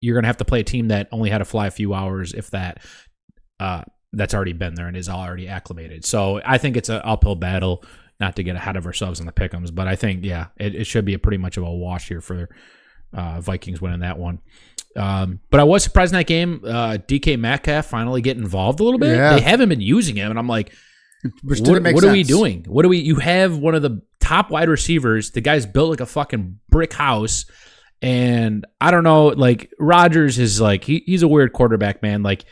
you're going to have to play a team that only had to fly a few hours, if that. That's already been there and is already acclimated. So I think it's an uphill battle, not to get ahead of ourselves in the pick'ems, but I think, it should be a pretty much of a wash here for Vikings winning that one. But I was surprised in that game. DK Metcalf finally get involved a little bit. Yeah. They haven't been using him, and I'm like, what are we doing? You have one of the top wide receivers. The guy's built like a fucking brick house, and I don't know. Like Rodgers is like he's a weird quarterback, man. Like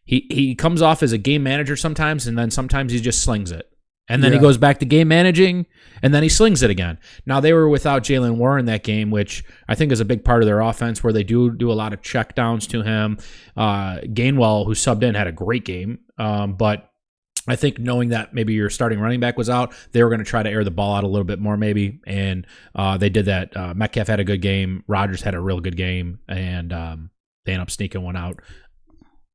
he comes off as a game manager sometimes, and then sometimes he just slings it. And then he goes back to game managing, and then he slings it again. Now, they were without Jalen Warren that game, which I think is a big part of their offense, where they do a lot of checkdowns to him. Gainwell, who subbed in, had a great game. But I think knowing that maybe your starting running back was out, they were going to try to air the ball out a little bit more maybe. And they did that. Metcalf had a good game. Rodgers had a real good game. And they ended up sneaking one out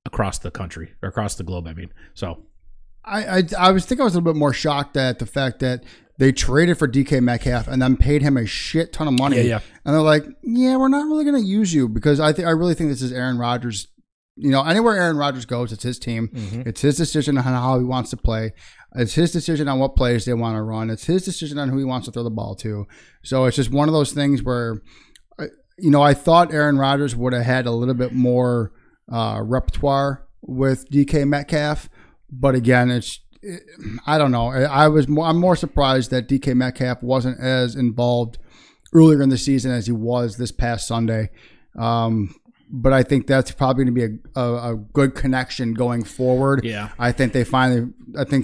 across the country, or across the globe, I mean. So I was a little bit more shocked at the fact that they traded for DK Metcalf and then paid him a shit ton of money. Yeah. And they're like, we're not really going to use you, because I really think this is Aaron Rodgers. Anywhere Aaron Rodgers goes, it's his team. Mm-hmm. It's his decision on how he wants to play. It's his decision on what plays they want to run. It's his decision on who he wants to throw the ball to. So it's just one of those things where, I thought Aaron Rodgers would have had a little bit more repertoire with DK Metcalf. But again, I don't know. I'm more surprised that DK Metcalf wasn't as involved earlier in the season as he was this past Sunday. But I think that's probably going to be a good connection going forward. Yeah. I think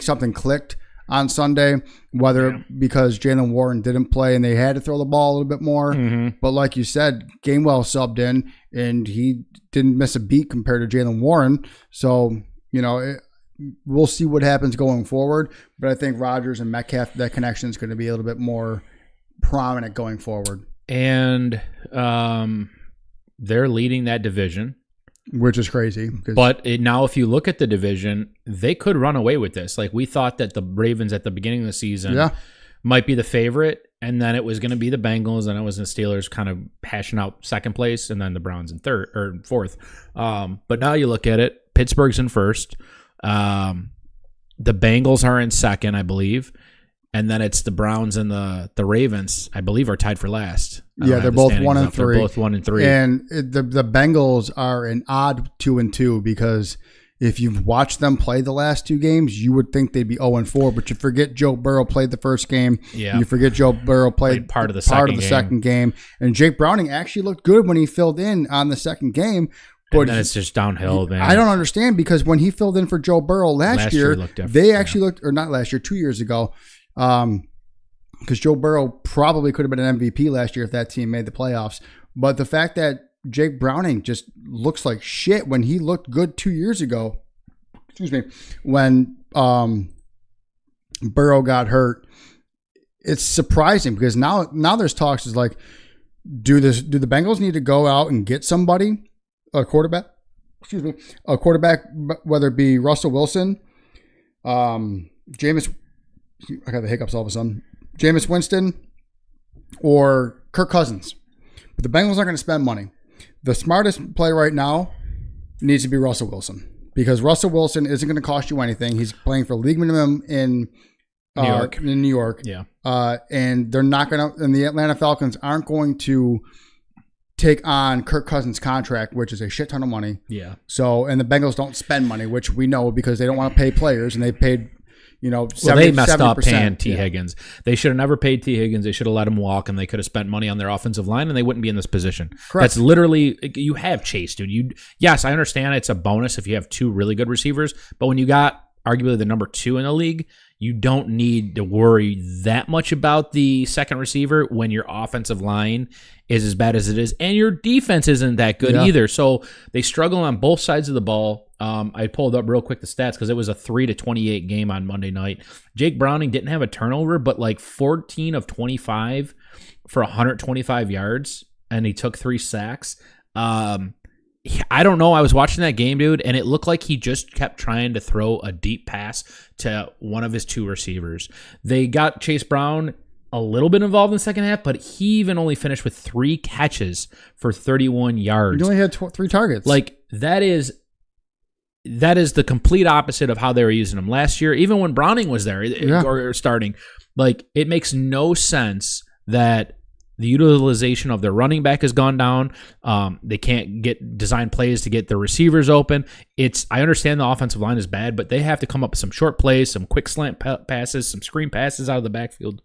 something clicked on Sunday, whether because Jalen Warren didn't play and they had to throw the ball a little bit more. Mm-hmm. But like you said, Gainwell subbed in and he didn't miss a beat compared to Jalen Warren. So, we'll see what happens going forward, but I think Rodgers and Metcalf, that connection is going to be a little bit more prominent going forward. And they're leading that division, which is crazy. But now, if you look at the division, they could run away with this. Like, we thought that the Ravens at the beginning of the season might be the favorite, and then it was going to be the Bengals, and it was the Steelers kind of hashing out second place, and then the Browns in third or fourth. But now you look at it, Pittsburgh's in first. The Bengals are in second, I believe, and then it's the Browns and the Ravens, I believe, are tied for last. They're both 1 and 3. They're both 1 and 3, and the Bengals are an odd 2 and 2, because if you've watched them play the last two games, you would think they'd be 0 and 4, but you forget Joe Burrow played the first game. Yeah, you forget Joe Burrow played part of the second game, and Jake Browning actually looked good when he filled in on the second game. But then it's just downhill, man. I don't understand, because when he filled in for Joe Burrow last year they actually looked, or not last year, 2 years ago, because Joe Burrow probably could have been an MVP last year if that team made the playoffs. But the fact that Jake Browning just looks like shit when he looked good 2 years ago, when Burrow got hurt, it's surprising, because now there's talks is like, do the Bengals need to go out and get somebody? A quarterback, whether it be Russell Wilson, Jameis, I got the hiccups all of a sudden, Jameis Winston, or Kirk Cousins. But the Bengals aren't going to spend money. The smartest play right now needs to be Russell Wilson, because Russell Wilson isn't going to cost you anything. He's playing for league minimum in In New York. Yeah. And they're not going to, and the Atlanta Falcons aren't going to take on Kirk Cousins' contract, which is a shit ton of money. Yeah. So, and the Bengals don't spend money, which we know because they don't want to pay players, and they paid, 70, they messed up paying T. Yeah. Higgins. They should have never paid T. Higgins. They should have let him walk, and they could have spent money on their offensive line, and they wouldn't be in this position. Correct. That's literally, you have Chase, dude. Yes, I understand it's a bonus if you have two really good receivers, but when you got arguably the number 2 in the league, you don't need to worry that much about the second receiver when your offensive line is as bad as it is, and your defense isn't that good either. So they struggle on both sides of the ball. I pulled up real quick the stats because it was a 3-28 game on Monday night. Jake Browning didn't have a turnover, but like 14 of 25 for 125 yards, and he took 3 sacks. I don't know. I was watching that game, dude, and it looked like he just kept trying to throw a deep pass to one of his 2 receivers. They got Chase Brown a little bit involved in the second half, but he even only finished with 3 catches for 31 yards. He only had 3 targets. Like, that is the complete opposite of how they were using him last year. Even when Browning was there or starting, like, it makes no sense that the utilization of their running back has gone down. They can't get design plays to get their receivers open. I understand the offensive line is bad, but they have to come up with some short plays, some quick slant passes, some screen passes out of the backfield.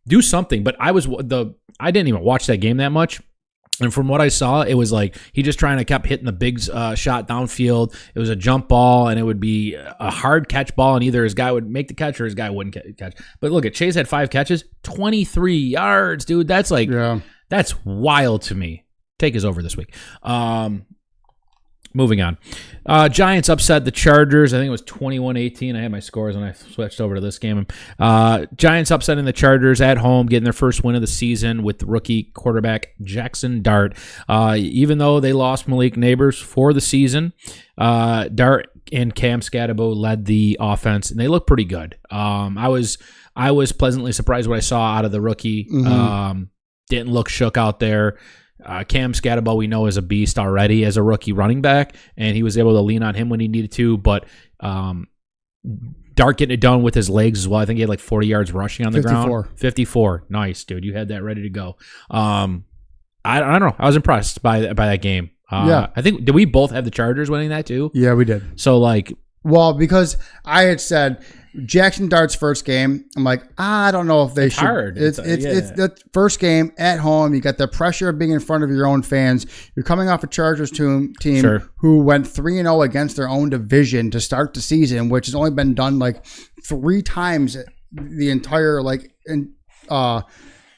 Do something. But I didn't even watch that game that much. And from what I saw, it was like he just kept hitting the big shot downfield. It was a jump ball, and it would be a hard catch ball, and either his guy would make the catch or his guy wouldn't catch. But look, Chase had 5 catches, 23 yards, dude. That's that's wild to me. Take us over this week. Moving on. Giants upset the Chargers. I think it was 21-18. I had my scores when I switched over to this game. Giants upsetting the Chargers at home, getting their first win of the season with rookie quarterback Jackson Dart. Even though they lost Malik Neighbors for the season, Dart and Cam Scatterbo led the offense, and they look pretty good. I was pleasantly surprised what I saw out of the rookie. Mm-hmm. Didn't look shook out there. Cam Scatterbo, we know, is a beast already as a rookie running back, and he was able to lean on him when he needed to. But Dart getting it done with his legs as well. I think he had like 40 yards rushing on the 54. ground. 54. Nice, dude. You had that ready to go. I don't know. I was impressed by that game. I think, did we both have the Chargers winning that too? Yeah, we did. So, like... Well, because I had said Jackson Dart's first game, I'm like, I don't know if they should. Hard. It's the first game at home. You got the pressure of being in front of your own fans. You're coming off a Chargers team who went 3-0 against their own division to start the season, which has only been done like 3 times the entire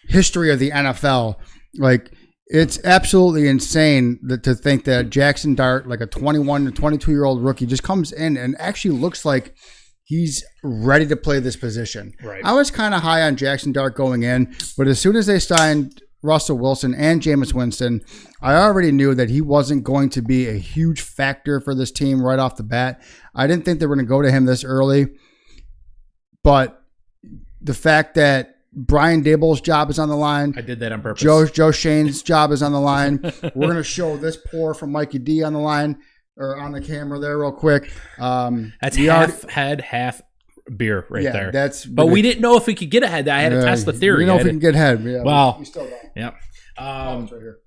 history of the NFL. Like, it's absolutely insane to think that Jackson Dart, like a 21 to 22-year-old rookie, just comes in and actually looks like he's ready to play this position. Right. I was kind of high on Jackson Dart going in, but as soon as they signed Russell Wilson and Jameis Winston, I already knew that he wasn't going to be a huge factor for this team right off the bat. I didn't think they were going to go to him this early, but the fact that Brian Daboll's job is on the line. I did that on purpose. Joe Shane's job is on the line. We're going to show this pour from Mikey D on the line, or on the camera there real quick. That's half head, half beer right there. But we didn't know if we could get ahead. I had to test the theory. We know if we can get ahead. Yeah, well, we still don't. Yep. It's right here.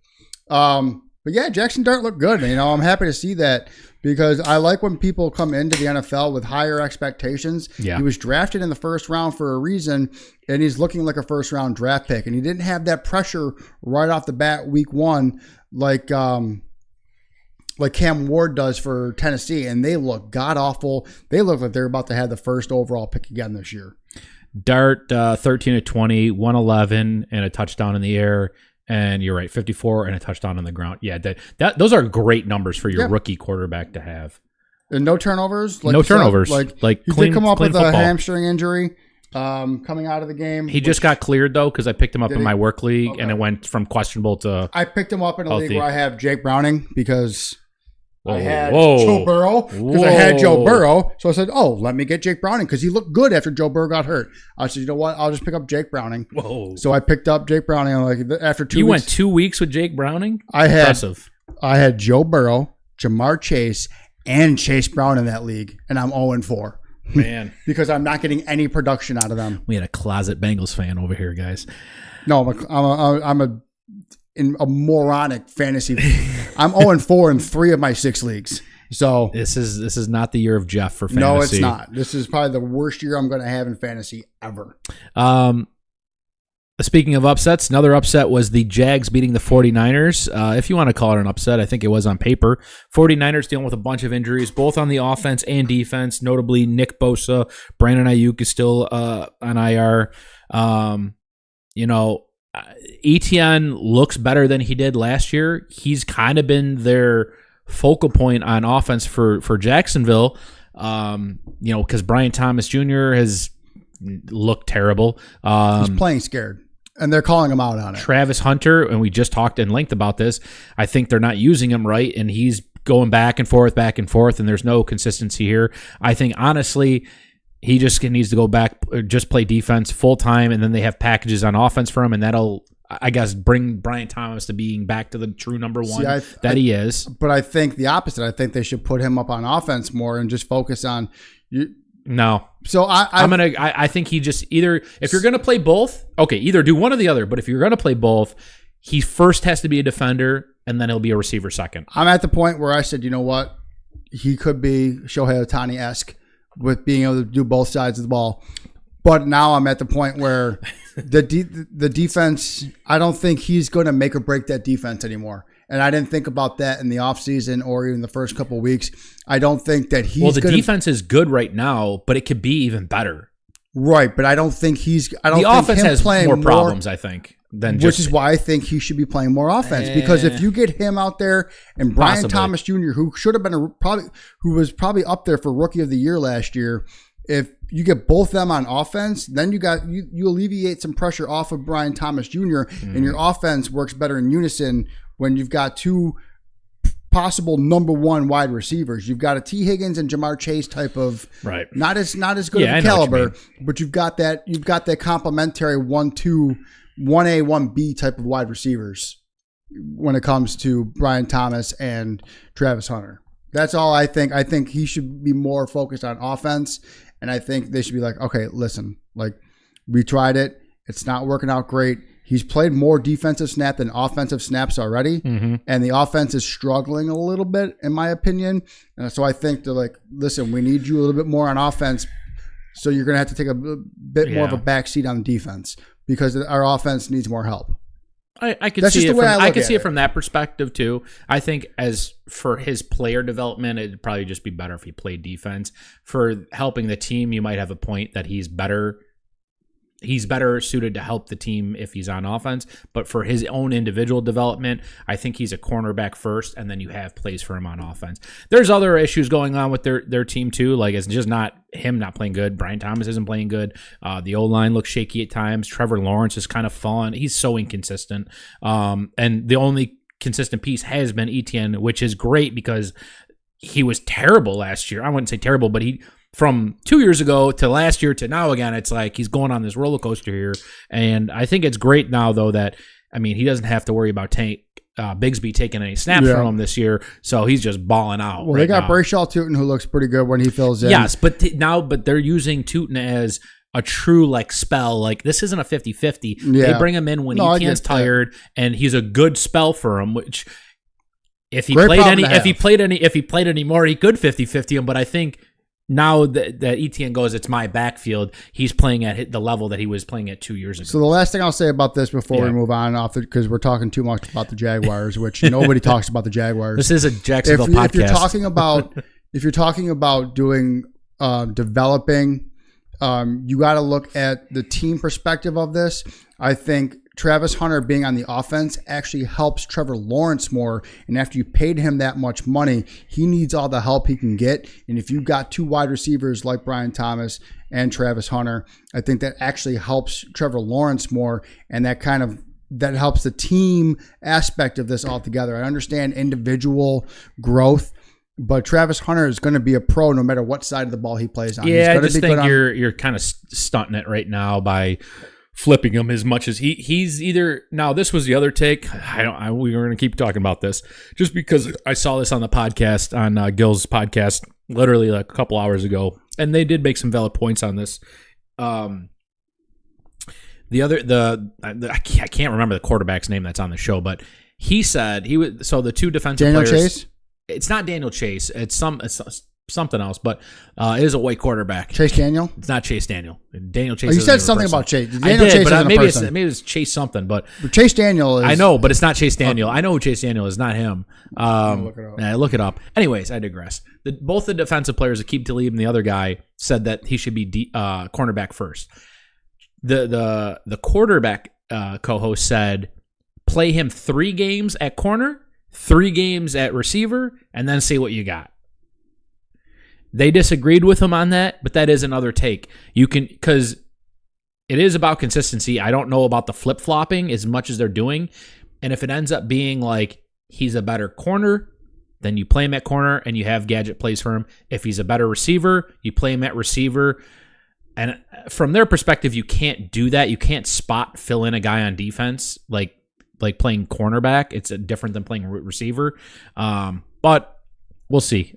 But yeah, Jackson Dart looked good. I'm happy to see that because I like when people come into the NFL with higher expectations. Yeah. He was drafted in the first round for a reason, and he's looking like a first-round draft pick. And he didn't have that pressure right off the bat week 1 like Cam Ward does for Tennessee, and they look god-awful. They look like they're about to have the first overall pick again this year. Dart, 13 of 20, 111, and a touchdown in the air. And you're right, 54 and a touchdown on the ground. Yeah, those are great numbers for your rookie quarterback to have. And no turnovers. No turnovers. Like he did come up with a hamstring injury coming out of the game. He just got cleared, though, because I picked him up in my work league, and it went from questionable to I picked him up in a league where I have Jake Browning because I had Whoa. Joe Burrow. Because I had Joe Burrow. So I said, let me get Jake Browning because he looked good after Joe Burrow got hurt. I said, you know what? I'll just pick up Jake Browning. Whoa. So I picked up Jake Browning. After 2 weeks. You went 2 weeks with Jake Browning? Impressive. I had Joe Burrow, Jamar Chase, and Chase Brown in that league, and I'm 0-4. Man. Because I'm not getting any production out of them. We had a closet Bengals fan over here, guys. No, I'm a moronic fantasy. I'm 0-4 in 3 of my 6 leagues. So this is not the year of Jeff for fantasy. No, it's not. This is probably the worst year I'm going to have in fantasy ever. Speaking of upsets, another upset was the Jags beating the 49ers. If you want to call it an upset, I think it was on paper. 49ers dealing with a bunch of injuries, both on the offense and defense, notably Nick Bosa. Brandon Ayuk is still on IR. Etienne looks better than he did last year. He's kind of been their focal point on offense for Jacksonville, because Brian Thomas Jr. has looked terrible. He's playing scared, and they're calling him out on it. Travis Hunter, and we just talked in length about this, I think they're not using him right, and he's going back and forth, and there's no consistency here. I think, honestly, he just needs to go back, just play defense full time, and then they have packages on offense for him, and that'll, I guess, bring Brian Thomas to being back to the true number one he is. But I think the opposite. I think they should put him up on offense more and just focus on you. No. So I think he just either, if you're gonna play both, okay, either do one or the other. But if you're gonna play both, he first has to be a defender, and then he'll be a receiver second. I'm at the point where I said, you know what, he could be Shohei Ohtani-esque with being able to do both sides of the ball. But now I'm at the point where the defense, I don't think he's going to make or break that defense anymore. And I didn't think about that in the offseason or even the first couple of weeks. I don't think that he's the defense is good right now, but it could be even better. Right, but I don't think the offense has more problems, I think. Which is why I think he should be playing more offense. Because if you get him out there and Brian Thomas Jr., who should have been who was probably up there for Rookie of the Year last year, if you get both of them on offense, then you alleviate some pressure off of Brian Thomas Jr. And your offense works better in unison when you've got 2 possible number 1 wide receivers. You've got a T. Higgins and Jamar Chase type of not as good of a caliber, but you've got that complementary 1-2, 1A, 1B type of wide receivers when it comes to Brian Thomas and Travis Hunter. That's all I think. I think he should be more focused on offense, and I think they should be like, okay, listen, like, we tried it. It's not working out great. He's played more defensive snap than offensive snaps already, and the offense is struggling a little bit, in my opinion. And so I think they're like, listen, we need you a little bit more on offense, so you're going to have to take a bit more of a back seat on defense because our offense needs more help. I could see it. I could see it from that perspective too. I think as for his player development, it'd probably just be better if he played defense. For helping the team, you might have a point that he's better suited to help the team if he's on offense. But for his own individual development, I think he's a cornerback first, and then you have plays for him on offense. There's other issues going on with their team too. Like, it's just not him not playing good. Brian Thomas isn't playing good. The O-line looks shaky at times. Trevor Lawrence is kind of fallen. He's so inconsistent. And the only consistent piece has been Etienne, which is great because he was terrible last year. I wouldn't say terrible, but from 2 years ago to last year to now again, it's like he's going on this roller coaster here. And I think it's great now, though, that, I mean, he doesn't have to worry about Bigsby taking any snaps from him this year, so he's just balling out. Well, they got Brayshaw Tootin, who looks pretty good when he fills in. Yes, but they're using Tootin as a true spell. Like, this isn't a 50-50. They bring him in when Etienne's tired, and he's a good spell for him, which if he played any more, he could 50-50 him, but I think now that Etienne goes, it's my backfield, he's playing at the level that he was playing at 2 years ago. So the last thing I'll say about this before we move on off it, because we're talking too much about the Jaguars, which nobody talks about the Jaguars. This is a Jacksonville podcast. If you're talking about doing developing, you got to look at the team perspective of this. I think Travis Hunter being on the offense actually helps Trevor Lawrence more. And after you paid him that much money, he needs all the help he can get. And if you've got 2 wide receivers like Brian Thomas and Travis Hunter, I think that actually helps Trevor Lawrence more. And that helps the team aspect of this altogether. I understand individual growth, but Travis Hunter is going to be a pro no matter what side of the ball he plays on. Yeah, I just think you're kind of stunting it right now by flipping him as much as he's either. Now, this was the other take. We were going to keep talking about this just because I saw this on the podcast, on Gil's podcast, literally like a couple hours ago. And they did make some valid points on this. I can't remember the quarterback's name that's on the show, but he said the two defensive Daniel players. Chase? It's not Daniel Chase. It's something else, but it is a white quarterback. Chase Daniel? It's not Chase Daniel. Daniel Chase. You said something about Chase. Daniel Chase but maybe it's Chase something, but Chase Daniel is. I know, but it's not Chase Daniel. I know who Chase Daniel is, not him. Look it up. Anyways, I digress. Both the defensive players, Aqib Talib and the other guy, said that he should be cornerback first. The quarterback co-host said, play him 3 games at corner, 3 games at receiver, and then see what you got. They disagreed with him on that, but that is another take. Because it is about consistency. I don't know about the flip-flopping as much as they're doing. And if it ends up being like he's a better corner, then you play him at corner and you have gadget plays for him. If he's a better receiver, you play him at receiver. And from their perspective, you can't do that. You can't fill in a guy on defense like playing cornerback. It's different than playing receiver. But we'll see.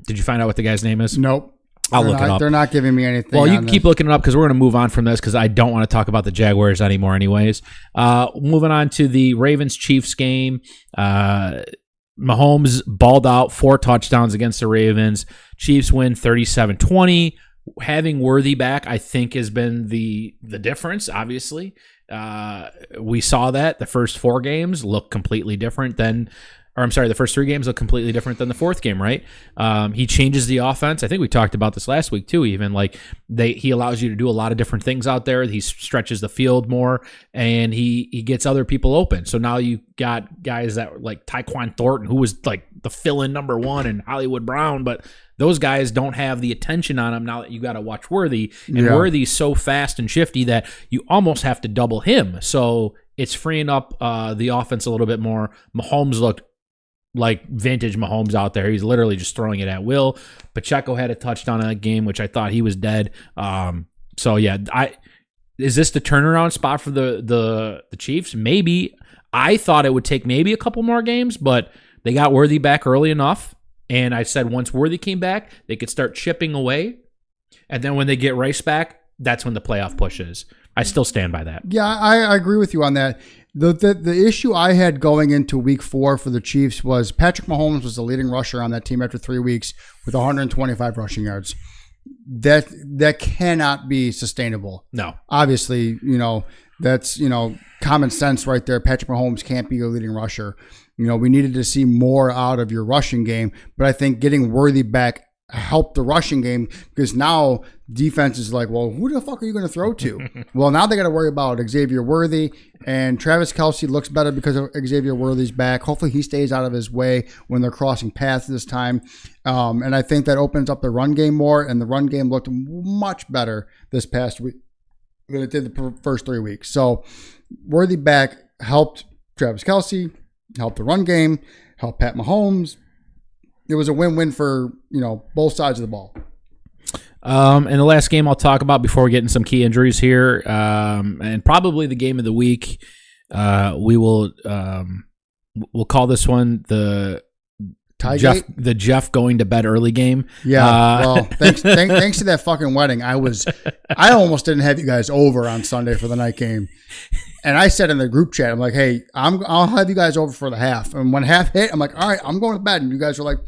Did you find out what the guy's name is? Nope. I'll look it up. They're not giving me anything. Well, you can keep looking it up because we're going to move on from this because I don't want to talk about the Jaguars anymore anyways. Moving on to the Ravens-Chiefs game. Mahomes balled out 4 touchdowns against the Ravens. Chiefs win 37-20. Having Worthy back, I think, has been the difference, obviously. We saw that the first 4 games look completely different than the first 3 games look completely different than the 4th game, right? He changes the offense. I think we talked about this last week too, even. Like he allows you to do a lot of different things out there. He stretches the field more, and he gets other people open. So now you got guys that like Tyquan Thornton, who was like the fill-in number 1, and Hollywood Brown, but those guys don't have the attention on him now that you got to watch Worthy. And Worthy's so fast and shifty that you almost have to double him. So it's freeing up the offense a little bit more. Mahomes looked like vintage Mahomes out there. He's literally just throwing it at will. Pacheco had a touchdown in that game, which I thought he was dead. So yeah, is this the turnaround spot for the Chiefs? Maybe. I thought it would take maybe a couple more games, but they got Worthy back early enough. And I said once Worthy came back, they could start chipping away. And then when they get Rice back, that's when the playoff push is. I still stand by that. Yeah, I agree with you on that. The issue I had going into week 4 for the Chiefs was Patrick Mahomes was the leading rusher on that team after 3 weeks with 125 rushing yards. That cannot be sustainable. No. Obviously, that's, common sense right there. Patrick Mahomes can't be your leading rusher. We needed to see more out of your rushing game, but I think getting Worthy back helped the rushing game because now defense is like, well, who the fuck are you going to throw to? Well, now they got to worry about Xavier Worthy, and Travis Kelce looks better because of Xavier Worthy's back. Hopefully he stays out of his way when they're crossing paths this time. And I think that opens up the run game more, and the run game looked much better this past week than it did the first 3 weeks. So Worthy back helped Travis Kelce, helped the run game, helped Pat Mahomes. It was a win-win for, both sides of the ball. And the last game I'll talk about before we get into some key injuries here, and probably the game of the week, we'll call this one the Jeff going to bed early game. Yeah. Well, thanks to that fucking wedding, I almost didn't have you guys over on Sunday for the night game. And I said in the group chat, I'm like, hey, I'll have you guys over for the half. And when half hit, I'm like, all right, I'm going to bed. And you guys were like,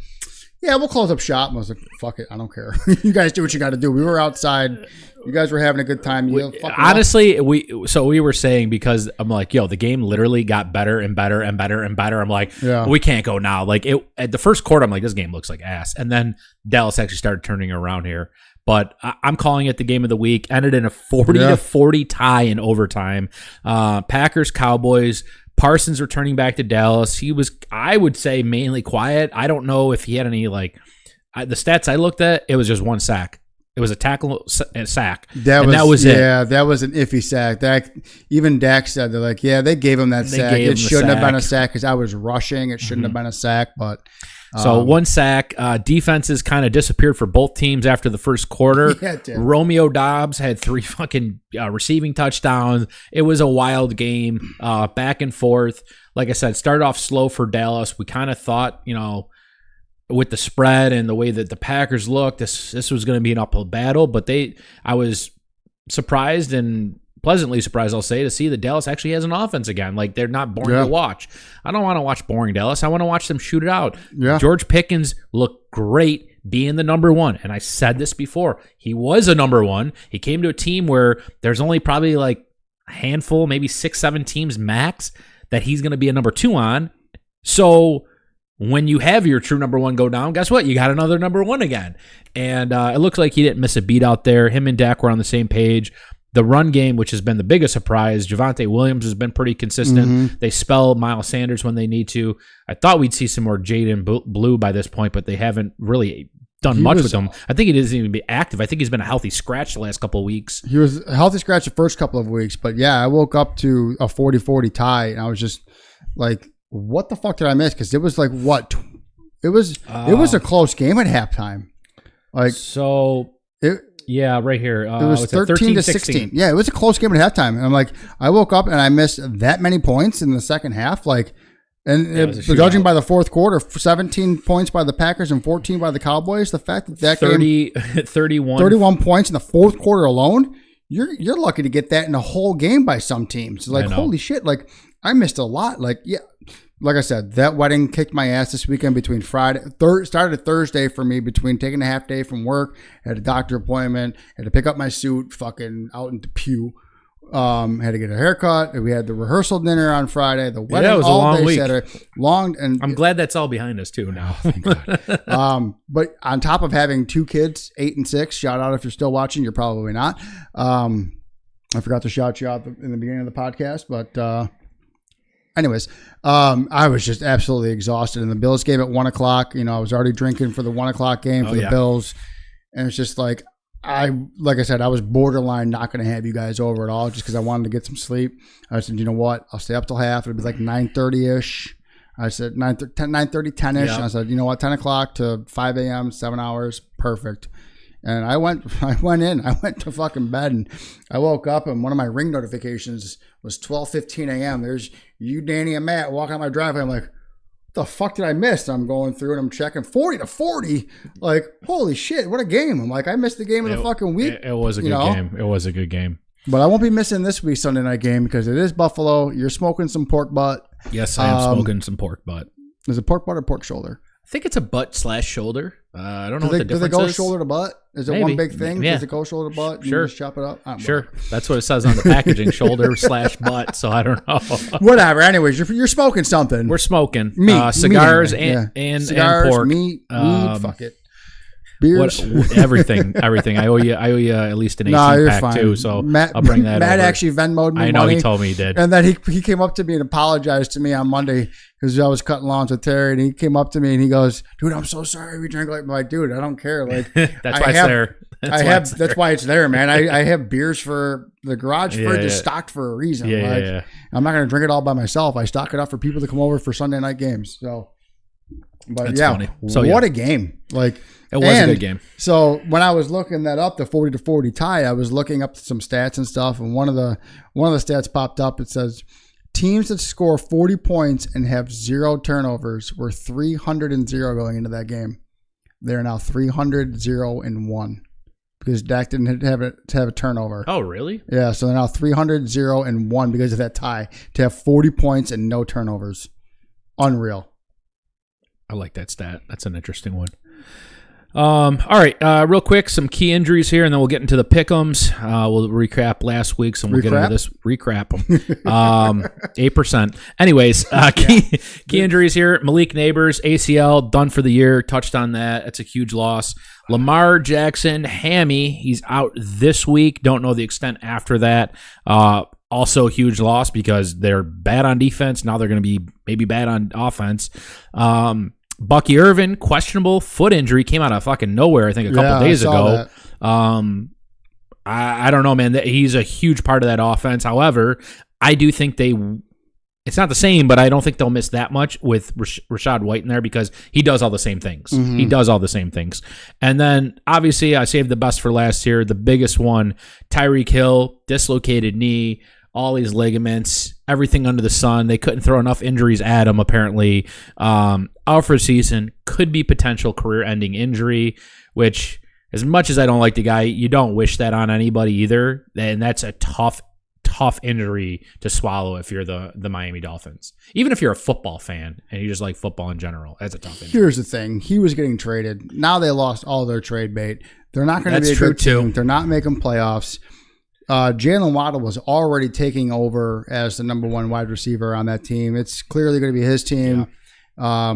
yeah, we'll close up shop. And I was like, fuck it, I don't care. You guys do what you got to do. We were outside. You guys were having a good time. Honestly, we were saying, because I'm like, yo, the game literally got better and better and better and better. I'm like, we can't go now. Like at the first quarter, I'm like, this game looks like ass. And then Dallas actually started turning around here. But I'm calling it the game of the week. Ended in a 40-40 tie in overtime. Packers, Cowboys. Parsons returning back to Dallas. He was, I would say, mainly quiet. I don't know if he had any, the stats I looked at, it was just 1 sack. It was a tackle and sack. That was it. Yeah, that was an iffy sack. Even Dak said, they're like, yeah, they gave him that sack. It shouldn't have been a sack because I was rushing. It shouldn't have been a sack, but... So 1 sack. Defenses kind of disappeared for both teams after the first quarter. Yeah, it did. Romeo Doubs had 3 fucking receiving touchdowns. It was a wild game, back and forth. Like I said, started off slow for Dallas. We kind of thought, with the spread and the way that the Packers looked, this was going to be an uphill battle. But I was surprised and pleasantly surprised, I'll say, to see that Dallas actually has an offense again. Like, they're not boring to watch. I don't want to watch boring Dallas. I want to watch them shoot it out. Yeah. George Pickens looked great being the number one. And I said this before. He was a number one. He came to a team where there's only probably like a handful, maybe 6-7 teams max that he's going to be a number two on. So when you have your true number one go down, guess what? You got another number one again. And it looks like he didn't miss a beat out there. Him and Dak were on the same page. The run game, which has been the biggest surprise, Javonte Williams has been pretty consistent. Mm-hmm. They spell Miles Sanders when they need to. I thought we'd see some more Jaden Blue by this point, but they haven't really done much with him. I think he doesn't even be active. I think he's been a healthy scratch the last couple of weeks. He was a healthy scratch the first couple of weeks, but yeah, I woke up to a 40-40 tie, and I was just like, what the fuck did I miss? Because it was like, what? It was a close game at halftime. Like, so... Yeah, right here. It was 13-16. Yeah, it was a close game at halftime. And I'm like, I woke up and I missed that many points in the second half. Like, and judging by the fourth quarter, 17 points by the Packers and 14 by the Cowboys. The fact that 31 points in the fourth quarter alone, you're lucky to get that in a whole game by some teams. Like, holy shit! Like, I missed a lot. Like, yeah. Like I said, that wedding kicked my ass this weekend between started Thursday for me between taking a half day from work, had a doctor appointment, had to pick up my suit fucking out in Depew, had to get a haircut. We had the rehearsal dinner on Friday, the wedding was all a long day week. Saturday. And I'm glad that's all behind us too now. Thank God. But on top of having two kids, 8 and 6, shout out if you're still watching, you're probably not. I forgot to shout you out in the beginning of the podcast, but anyways, I was just absolutely exhausted. And the Bills game at 1 o'clock. You know, I was already drinking for the 1 o'clock game for the Bills. And it's just like, like I said, I was borderline not going to have you guys over at all just because I wanted to get some sleep. I said, you know what? I'll stay up till half. It'll be like 9:30-ish. I said 9:30, 10-ish. And I said, you know what? 10 o'clock to 5 a.m., 7 hours. Perfect. And I went to fucking bed, and I woke up, and one of my ring notifications was 12:15 a.m. There's you, Danny, and Matt walking on my driveway. I'm like, what the fuck did I miss? I'm going through and I'm checking 40-40. Like, holy shit, what a game. I'm like, I missed the game of the fucking week. It was a good game. It was a good game. But I won't be missing this week's Sunday night game because it is Buffalo. You're smoking some pork butt. Yes, I am smoking some pork butt. Is it pork butt or pork shoulder? I think it's a butt/shoulder. I don't know what the difference is. Do they go shoulder to butt? Is it Maybe. one big thing? Yeah. Does it go shoulder to butt? Sure. You just chop it up? Sure. That's what it says on the packaging, shoulder/butt. So I don't know. Whatever. Anyways, you're smoking something. We're smoking meat, cigars meat anyway. and cigars, pork. Meat. Fuck it. Beers, everything. I owe you at least an 18 pack too. So I'll bring that. Matt over. actually Venmo'd me. I know money, he told me he did. And then he came up to me and apologized to me on Monday because I was cutting lawns with Terry, and he came up to me and he goes, "Dude, I'm so sorry we drank like." I'm like, dude, I don't care. Like that's why it's there. That's why it's there, man. I have beers for the garage fridge is stocked for a reason. Yeah. I'm not gonna drink it all by myself. I stock it up for people to come over for Sunday night games. So, but that's funny. So what a game! Like. It was a good game. So when I was looking that up, the 40-40 tie, I was looking up some stats and stuff, and one of the stats popped up. It says teams that score 40 points and have 0 turnovers were 300-0 going into that game. They're now 300-0-1 because Dak didn't have a turnover. Oh, really? Yeah. So they're now 300-0-1 because of that tie to have 40 points and no turnovers. Unreal. I like that stat. That's an interesting one. All right, real quick, some key injuries here, and then we'll get into the pick'ems. We'll recap last week's, and we'll get into this. Recap them. 8%. Anyways, key injuries here. Malik Neighbors, ACL, done for the year. Touched on that. That's a huge loss. Lamar Jackson, hammy. He's out this week. Don't know the extent after that. Also a huge loss because they're bad on defense. Now they're going to be maybe bad on offense. Bucky Irvin, questionable foot injury, came out of fucking nowhere, I think, a couple days ago. I don't know, man. He's a huge part of that offense. However, I do think it's not the same, but I don't think they'll miss that much with Rachaad White in there because he does all the same things. Mm-hmm. He does all the same things. And then, obviously, I saved the best for last year. The biggest one, Tyreek Hill, dislocated knee, all these ligaments, everything under the sun. They couldn't throw enough injuries at him, apparently. out for a season, could be potential career-ending injury, which, as much as I don't like the guy, you don't wish that on anybody either. And that's a tough injury to swallow if you're the Miami Dolphins. Even if you're a football fan and you just like football in general, that's a tough injury. Here's the thing. He was getting traded. Now they lost all their trade bait. They're not going to be a good team. They're not making playoffs. Jalen Waddle was already taking over as the number one wide receiver on that team. It's clearly going to be his team. Yeah.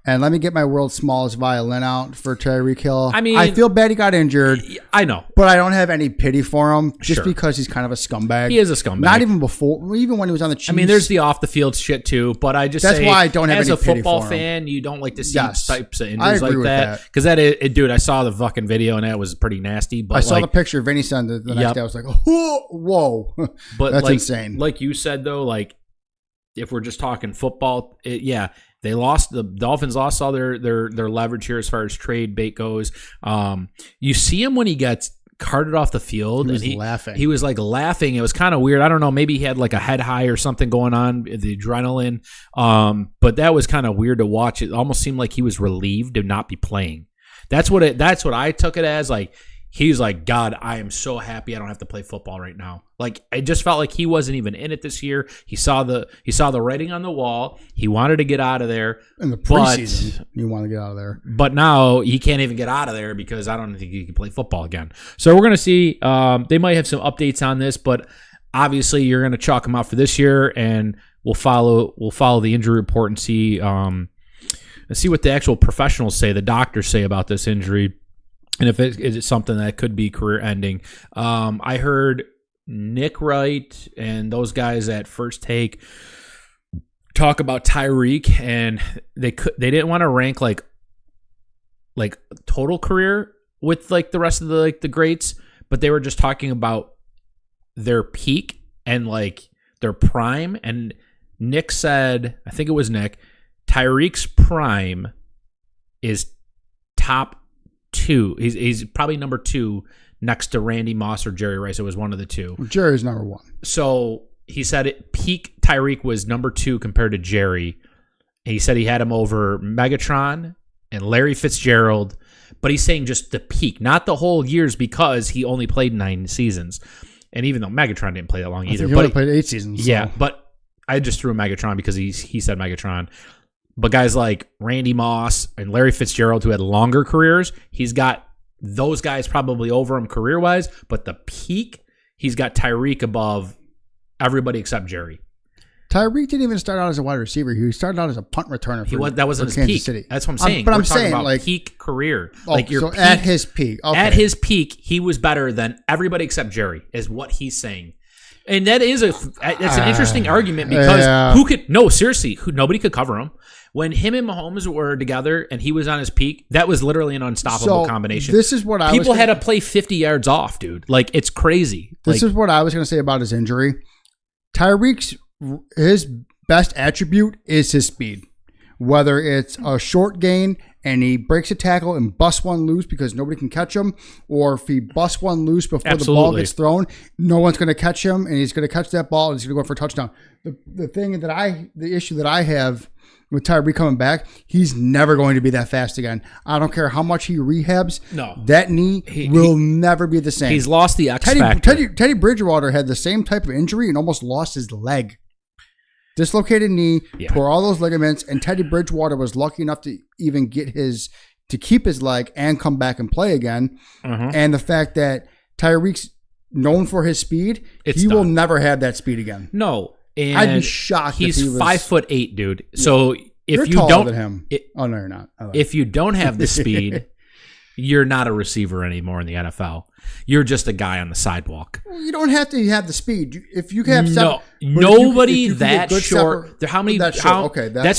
And let me get my world's smallest violin out for Tyreek Hill. I mean, I feel bad he got injured. I know. But I don't have any pity for him just because he's kind of a scumbag. He is a scumbag. Not even before, even when he was on the Chiefs. I mean, there's the off-the-field shit too, but I just That's why I don't have as any a pity football for him. fan, you don't like to see types of injuries I agree like with that. Because dude, I saw the fucking video and that was pretty nasty. But I saw the picture Vinny sent the next day. I was like, oh, whoa. But that's insane. Like you said, though, like, if we're just talking football, the Dolphins lost all their leverage here as far as trade bait goes. You see him when he gets carted off the field. He was laughing. He was like laughing. It was kind of weird. I don't know. Maybe he had like a head high or something going on, the adrenaline. But that was kind of weird to watch. It almost seemed like he was relieved to not be playing. That's what I took it as. Like, he's like, God, I am so happy I don't have to play football right now. Like, I just felt like he wasn't even in it this year. He saw the writing on the wall. He wanted to get out of there. In the preseason, you want to get out of there. But now he can't even get out of there because I don't think he can play football again. So we're going to see. They might have some updates on this, but obviously you're going to chalk him out for this year, and we'll follow the injury report and see what the actual professionals say, the doctors say about this injury. And if it's something that could be career-ending. I heard Nick Wright and those guys at First Take talk about Tyreek, and they didn't want to rank like total career with like the rest of the greats, but they were just talking about their peak and like their prime. And Nick said, I think it was Nick, Tyreek's prime is top 2. He's probably number 2 next to Randy Moss or Jerry Rice. It was one of the two. Jerry's number 1. So he said peak Tyreek was number 2 compared to Jerry. He said he had him over Megatron and Larry Fitzgerald, but he's saying just the peak, not the whole years, because he only played 9 seasons. And even though Megatron didn't play that long either, he only played 8 seasons. Yeah, but I just threw Megatron because he said Megatron. But guys like Randy Moss and Larry Fitzgerald, who had longer careers, he's got those guys probably over him career-wise. But the peak, he's got Tyreek above everybody except Jerry. Tyreek didn't even start out as a wide receiver. He started out as a punt returner. That wasn't his Kansas peak. City. That's what I'm saying. But We're I'm talking saying about like peak career. Peak, at his peak. Okay. At his peak, he was better than everybody except Jerry, is what he's saying. And that's an interesting argument because seriously, nobody could cover him. When him and Mahomes were together and he was on his peak, that was literally an unstoppable combination. This is what people had to play 50 yards off, dude. Like, it's crazy. This is what I was going to say about his injury. Tyreek's his best attribute is his speed. Whether it's a short gain and he breaks a tackle and busts one loose because nobody can catch him, or if he busts one loose before the ball gets thrown, no one's going to catch him, and he's going to catch that ball and he's going to go for a touchdown. The issue that I have with Tyreek coming back, he's never going to be that fast again. I don't care how much he rehabs. No, that knee will never be the same. He's lost the X factor. Teddy Bridgewater had the same type of injury and almost lost his leg. Dislocated knee, tore all those ligaments, and Teddy Bridgewater was lucky enough to even keep his leg and come back and play again. And the fact that Tyreek's known for his speed, he will never have that speed again. No. And I'd be shocked. He's if he was 5'8", dude. So if you're taller than him. Oh no, you're not. If you don't have the speed, you're not a receiver anymore in the NFL. You're just a guy on the sidewalk. Well, you don't have to have the speed. If you have nobody that short. How many? That's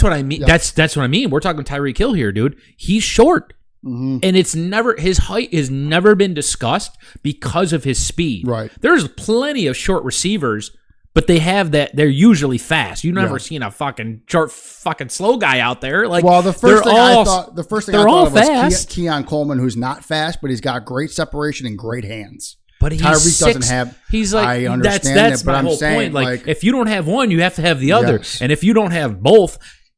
what I mean. Yeah. That's what I mean. We're talking Tyreek Hill here, dude. He's short. And his height has never been discussed because of his speed. Right. There's plenty of short receivers, but they have that. They're usually fast. You've never seen a fucking short, fucking slow guy out there. Like, well, the first thing I thought of was Keon Coleman, who's not fast, but he's got great separation and great hands. But Tyreek doesn't have. He's like, I understand that's that, but my I'm whole saying, point. Like, if you don't have one, you have to have the other, Yes. and if you don't have both,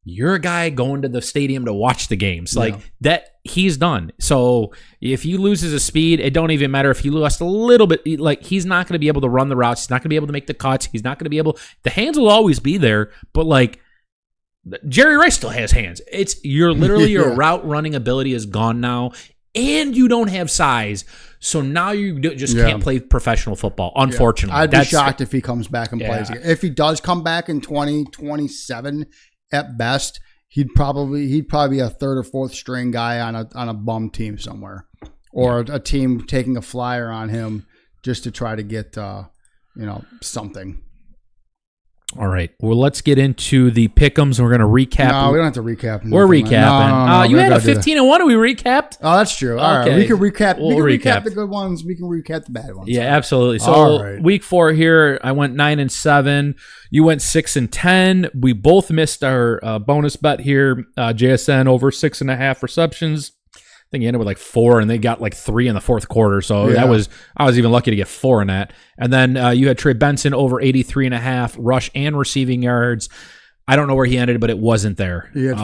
you're a guy going to the stadium to watch the games. Like that, he's done. So if he loses his speed, it don't even matter if he lost a little bit. Like he's not going to be able to run the routes. He's not going to be able to make the cuts. He's not going to be able. The hands will always be there, but like Jerry Rice still has hands. You're literally your route running ability is gone now, and you don't have size. So now you just can't play professional football, unfortunately. I'd be shocked if he comes back and plays again. If he does come back in 2027 at best, he'd probably be a third or fourth string guy on a bum team somewhere, or a team taking a flyer on him just to try to get something. All right. Well, let's get into the pick'ems. We're going to recap. No, we don't have to recap. We're recapping. No, you had a 15-1 we recapped. Oh, that's true. All right. We can recap. We'll recap the good ones. We can recap the bad ones. Yeah, absolutely. So week 4 here, I went 9-7. You went 6-10. We both missed our bonus bet here. JSN over 6.5 receptions. I think he ended with like 4, and they got like 3 in the fourth quarter. So I was even lucky to get 4 in that. And then you had Trey Benson over 83.5 rush and receiving yards. I don't know where he ended, but it wasn't there. He had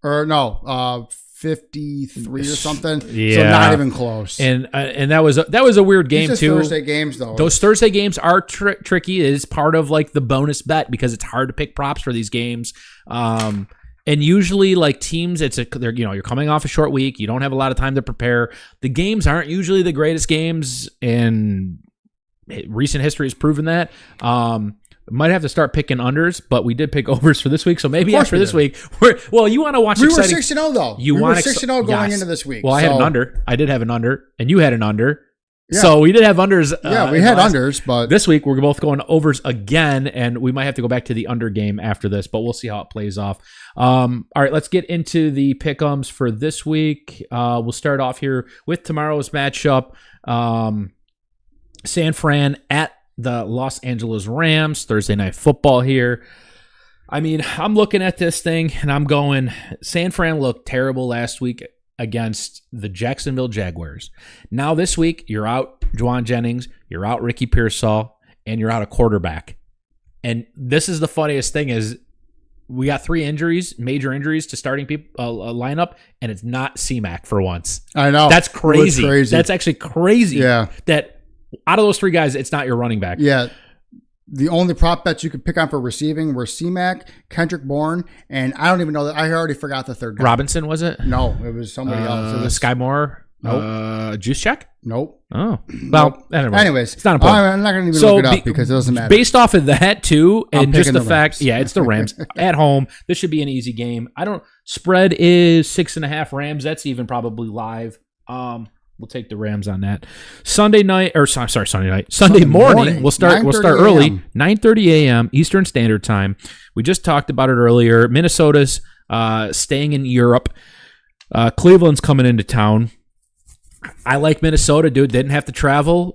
53 or something. Yeah. So not even close. And that was a weird game too. Thursday games though. Those Thursday games are tricky. It is part of like the bonus bet because it's hard to pick props for these games. And usually, like teams, you're coming off a short week. You don't have a lot of time to prepare. The games aren't usually the greatest games, and recent history has proven that. Might have to start picking unders, but we did pick overs for this week. So maybe after this week, you want to watch. We were 6-0 though. We were 6-0 going into this week. Well, I had an under. I did have an under, and you had an under. Yeah. So we did have unders. We had unders, but this week we're both going overs again, and we might have to go back to the under game after this, but we'll see how it plays off. All right, let's get into the pick'ems for this week. We'll start off here with tomorrow's matchup. San Fran at the Los Angeles Rams, Thursday Night Football here. I mean, I'm looking at this thing, and I'm going, San Fran looked terrible last week against the Jacksonville Jaguars. Now this week, you're out Juwan Jennings, you're out Ricky Pearsall, and you're out a quarterback. And this is the funniest thing is we got 3 injuries, major injuries to starting lineup, and it's not C-Mac for once. I know. That's crazy. That's actually crazy. Yeah. That out of those 3 guys, it's not your running back. Yeah. The only prop bets you could pick on for receiving were C-Mac, Kendrick Bourne, and I don't even know that. I already forgot the third guy. Robinson, was it? No, it was somebody else. It was Sky Moore? Nope. Juice Check? Nope. Oh. Well, nope. Anyways, it's not important. I'm not going to even look it up because it doesn't matter. Based off of that, too, and just the fact, it's the Rams at home. This should be an easy game. Spread is 6.5 Rams. That's even probably live. We'll take the Rams on that. Sunday morning. We'll start early, 9:30 a.m. Eastern Standard Time. We just talked about it earlier. Minnesota's staying in Europe. Cleveland's coming into town. I like Minnesota, dude. Didn't have to travel.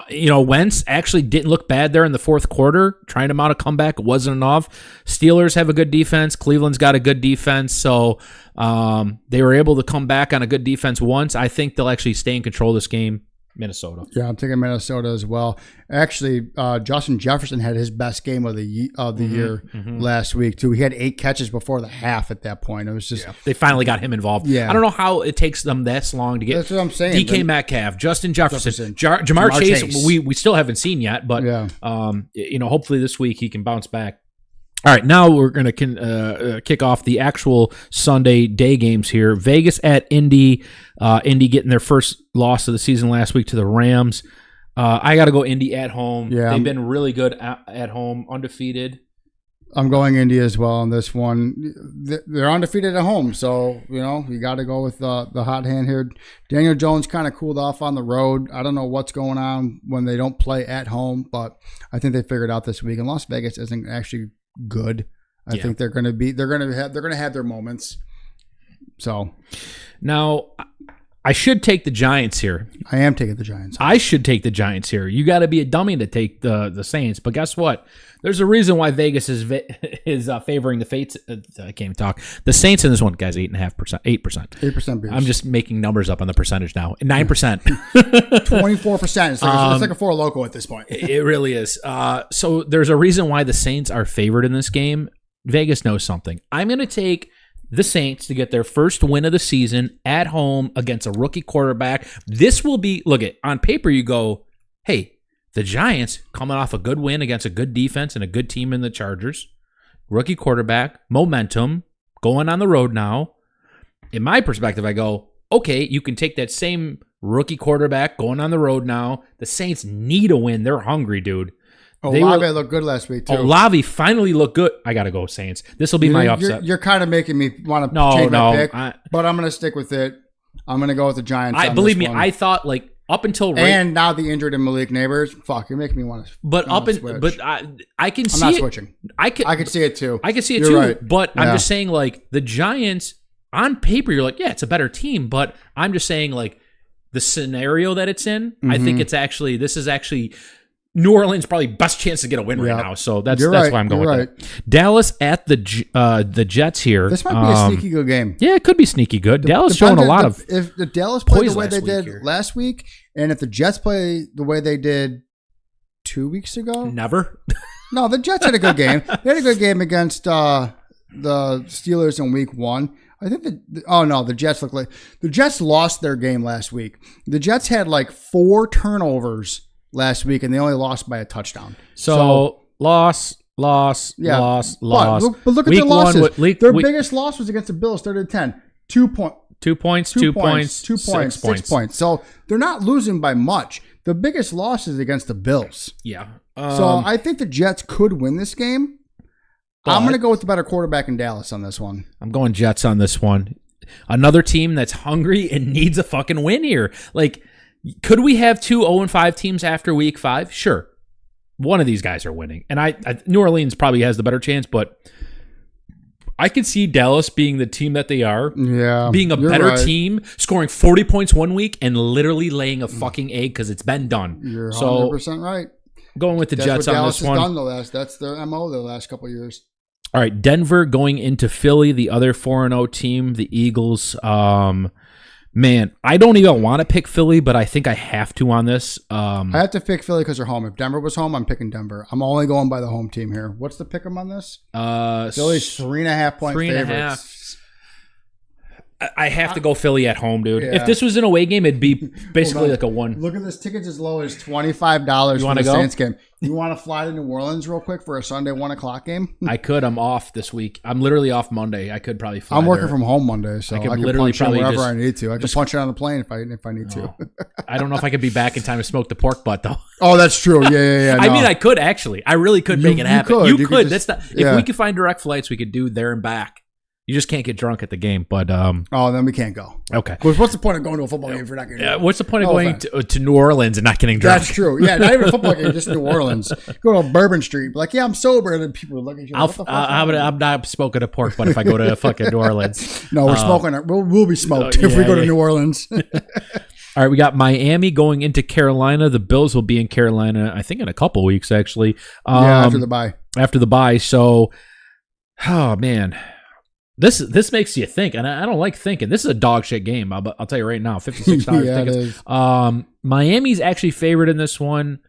Wentz actually didn't look bad there in the fourth quarter. Trying to mount a comeback wasn't enough. Steelers have a good defense. Cleveland's got a good defense. So they were able to come back on a good defense once. I think they'll actually stay in control of this game. Minnesota. Yeah, I'm taking Minnesota as well. Actually, Justin Jefferson had his best game of the year last week too. He had 8 catches before the half at that point. It was just they finally got him involved. Yeah, I don't know how it takes them this long to get. That's what I'm saying. DK Metcalf, Justin Jefferson, Jamar Chase. We still haven't seen yet, but hopefully this week he can bounce back. All right, now we're going to kick off the actual Sunday day games here. Vegas at Indy. Indy getting their first loss of the season last week to the Rams. I got to go Indy at home. Yeah, they've been really good at home, undefeated. I'm going Indy as well on this one. They're undefeated at home, so you got to go with the hot hand here. Daniel Jones kind of cooled off on the road. I don't know what's going on when they don't play at home, but I think they figured out this week. And Las Vegas isn't actually good. I think they're going to have their moments. So now I should take the Giants here. I am taking the Giants. I should take the Giants here. You got to be a dummy to take the Saints. But guess what? There's a reason why Vegas is favoring the Fates. I can't even talk. The Saints in this one, guys, 8.5%, 8%. 8%. I'm just making numbers up on the percentage now. 9%. 24%. It's like a 4 loco at this point. It really is. So there's a reason why the Saints are favored in this game. Vegas knows something. I'm going to take the Saints to get their first win of the season at home against a rookie quarterback. This will be, look at, on paper you go, hey, the Giants coming off a good win against a good defense and a good team in the Chargers. Rookie quarterback, momentum, going on the road now. In my perspective, I go, okay, you can take that same rookie quarterback going on the road now. The Saints need a win. They're hungry, dude. Olave looked good last week, too. Olave finally looked good. I got to go Saints. This will be my upset. You're kind of making me want to change my pick, but I'm going to stick with it. I'm going to go with the Giants. Believe me, I thought like up until and now the injured and Malik Neighbors. Fuck, you're making me want to. I can see. I'm not switching. I can see it too. I can see it too. Right. But I'm just saying, like the Giants on paper, you're like, yeah, it's a better team. But I'm just saying, like the scenario that it's in, I think this is actually. New Orleans probably best chance to get a win right now, so that's why I'm going with it. Dallas at the Jets here. This might be a sneaky good game. Yeah, it could be sneaky good. Dallas showing a lot of if the Dallas play the way they did last week, and if the Jets play the way they did 2 weeks ago, never. No, the Jets had a good game. They had a good game against the Steelers in Week 1. I think the Jets look like the Jets lost their game last week. The Jets had like 4 turnovers last week, and they only lost by a touchdown. So loss. But look at their losses. Their biggest loss was against the Bills, 30-10. 2 points. 2 points. 2 points. 2 points. 6 points. So they're not losing by much. The biggest loss is against the Bills. Yeah. So I think the Jets could win this game. I'm going to go with the better quarterback in Dallas on this one. I'm going Jets on this one. Another team that's hungry and needs a fucking win here. Like, could we have 2 0-5 teams after week 5? Sure. One of these guys are winning. And New Orleans probably has the better chance, but I could see Dallas being the team that they are. Yeah. Being a better team, scoring 40 points one week and literally laying a fucking egg because it's been done. You're 100% right. Going with the Jets on this one. That's their MO the last couple of years. All right. Denver going into Philly, the other 4-0 team, the Eagles. Man, I don't even want to pick Philly, but I think I have to on this. I have to pick Philly because they're home. If Denver was home, I'm picking Denver. I'm only going by the home team here. What's the pick 'em on this? Philly's 3.5 point favorites. I have to go Philly at home, dude. Yeah. If this was an away game, it'd be basically like a 1. Look at this. Tickets as low as $25 for the Saints game. You want to fly to New Orleans real quick for a Sunday 1 o'clock game? I could. I'm off this week. I'm literally off Monday. I could probably fly. I'm working from home Monday, so I can literally punch in wherever I need to. I can punch it on the plane if I need to. I don't know if I could be back in time to smoke the pork butt, though. Oh, that's true. Yeah. No. I mean, I could actually. I really could make it happen. You could. That's not. If we could find direct flights, we could do there and back. You just can't get drunk at the game, but then we can't go. Okay. What's the point of going to a football game if you're not getting drunk? What's the point of going to New Orleans and not getting drunk? That's true. Yeah, not even a football game, just New Orleans. Go to Bourbon Street, be like, yeah, I'm sober, and then people are looking at you. I'm not smoking a pork, but if I go to fucking New Orleans, no, we're smoking. We'll be smoked if we go to New Orleans. All right, we got Miami going into Carolina. The Bills will be in Carolina, I think, in a couple weeks actually. After the bye. After the bye. So, oh man. This makes you think, and I don't like thinking. This is a dog shit game. I'll tell you right now, $56 yeah, tickets. Miami's actually favored in this one.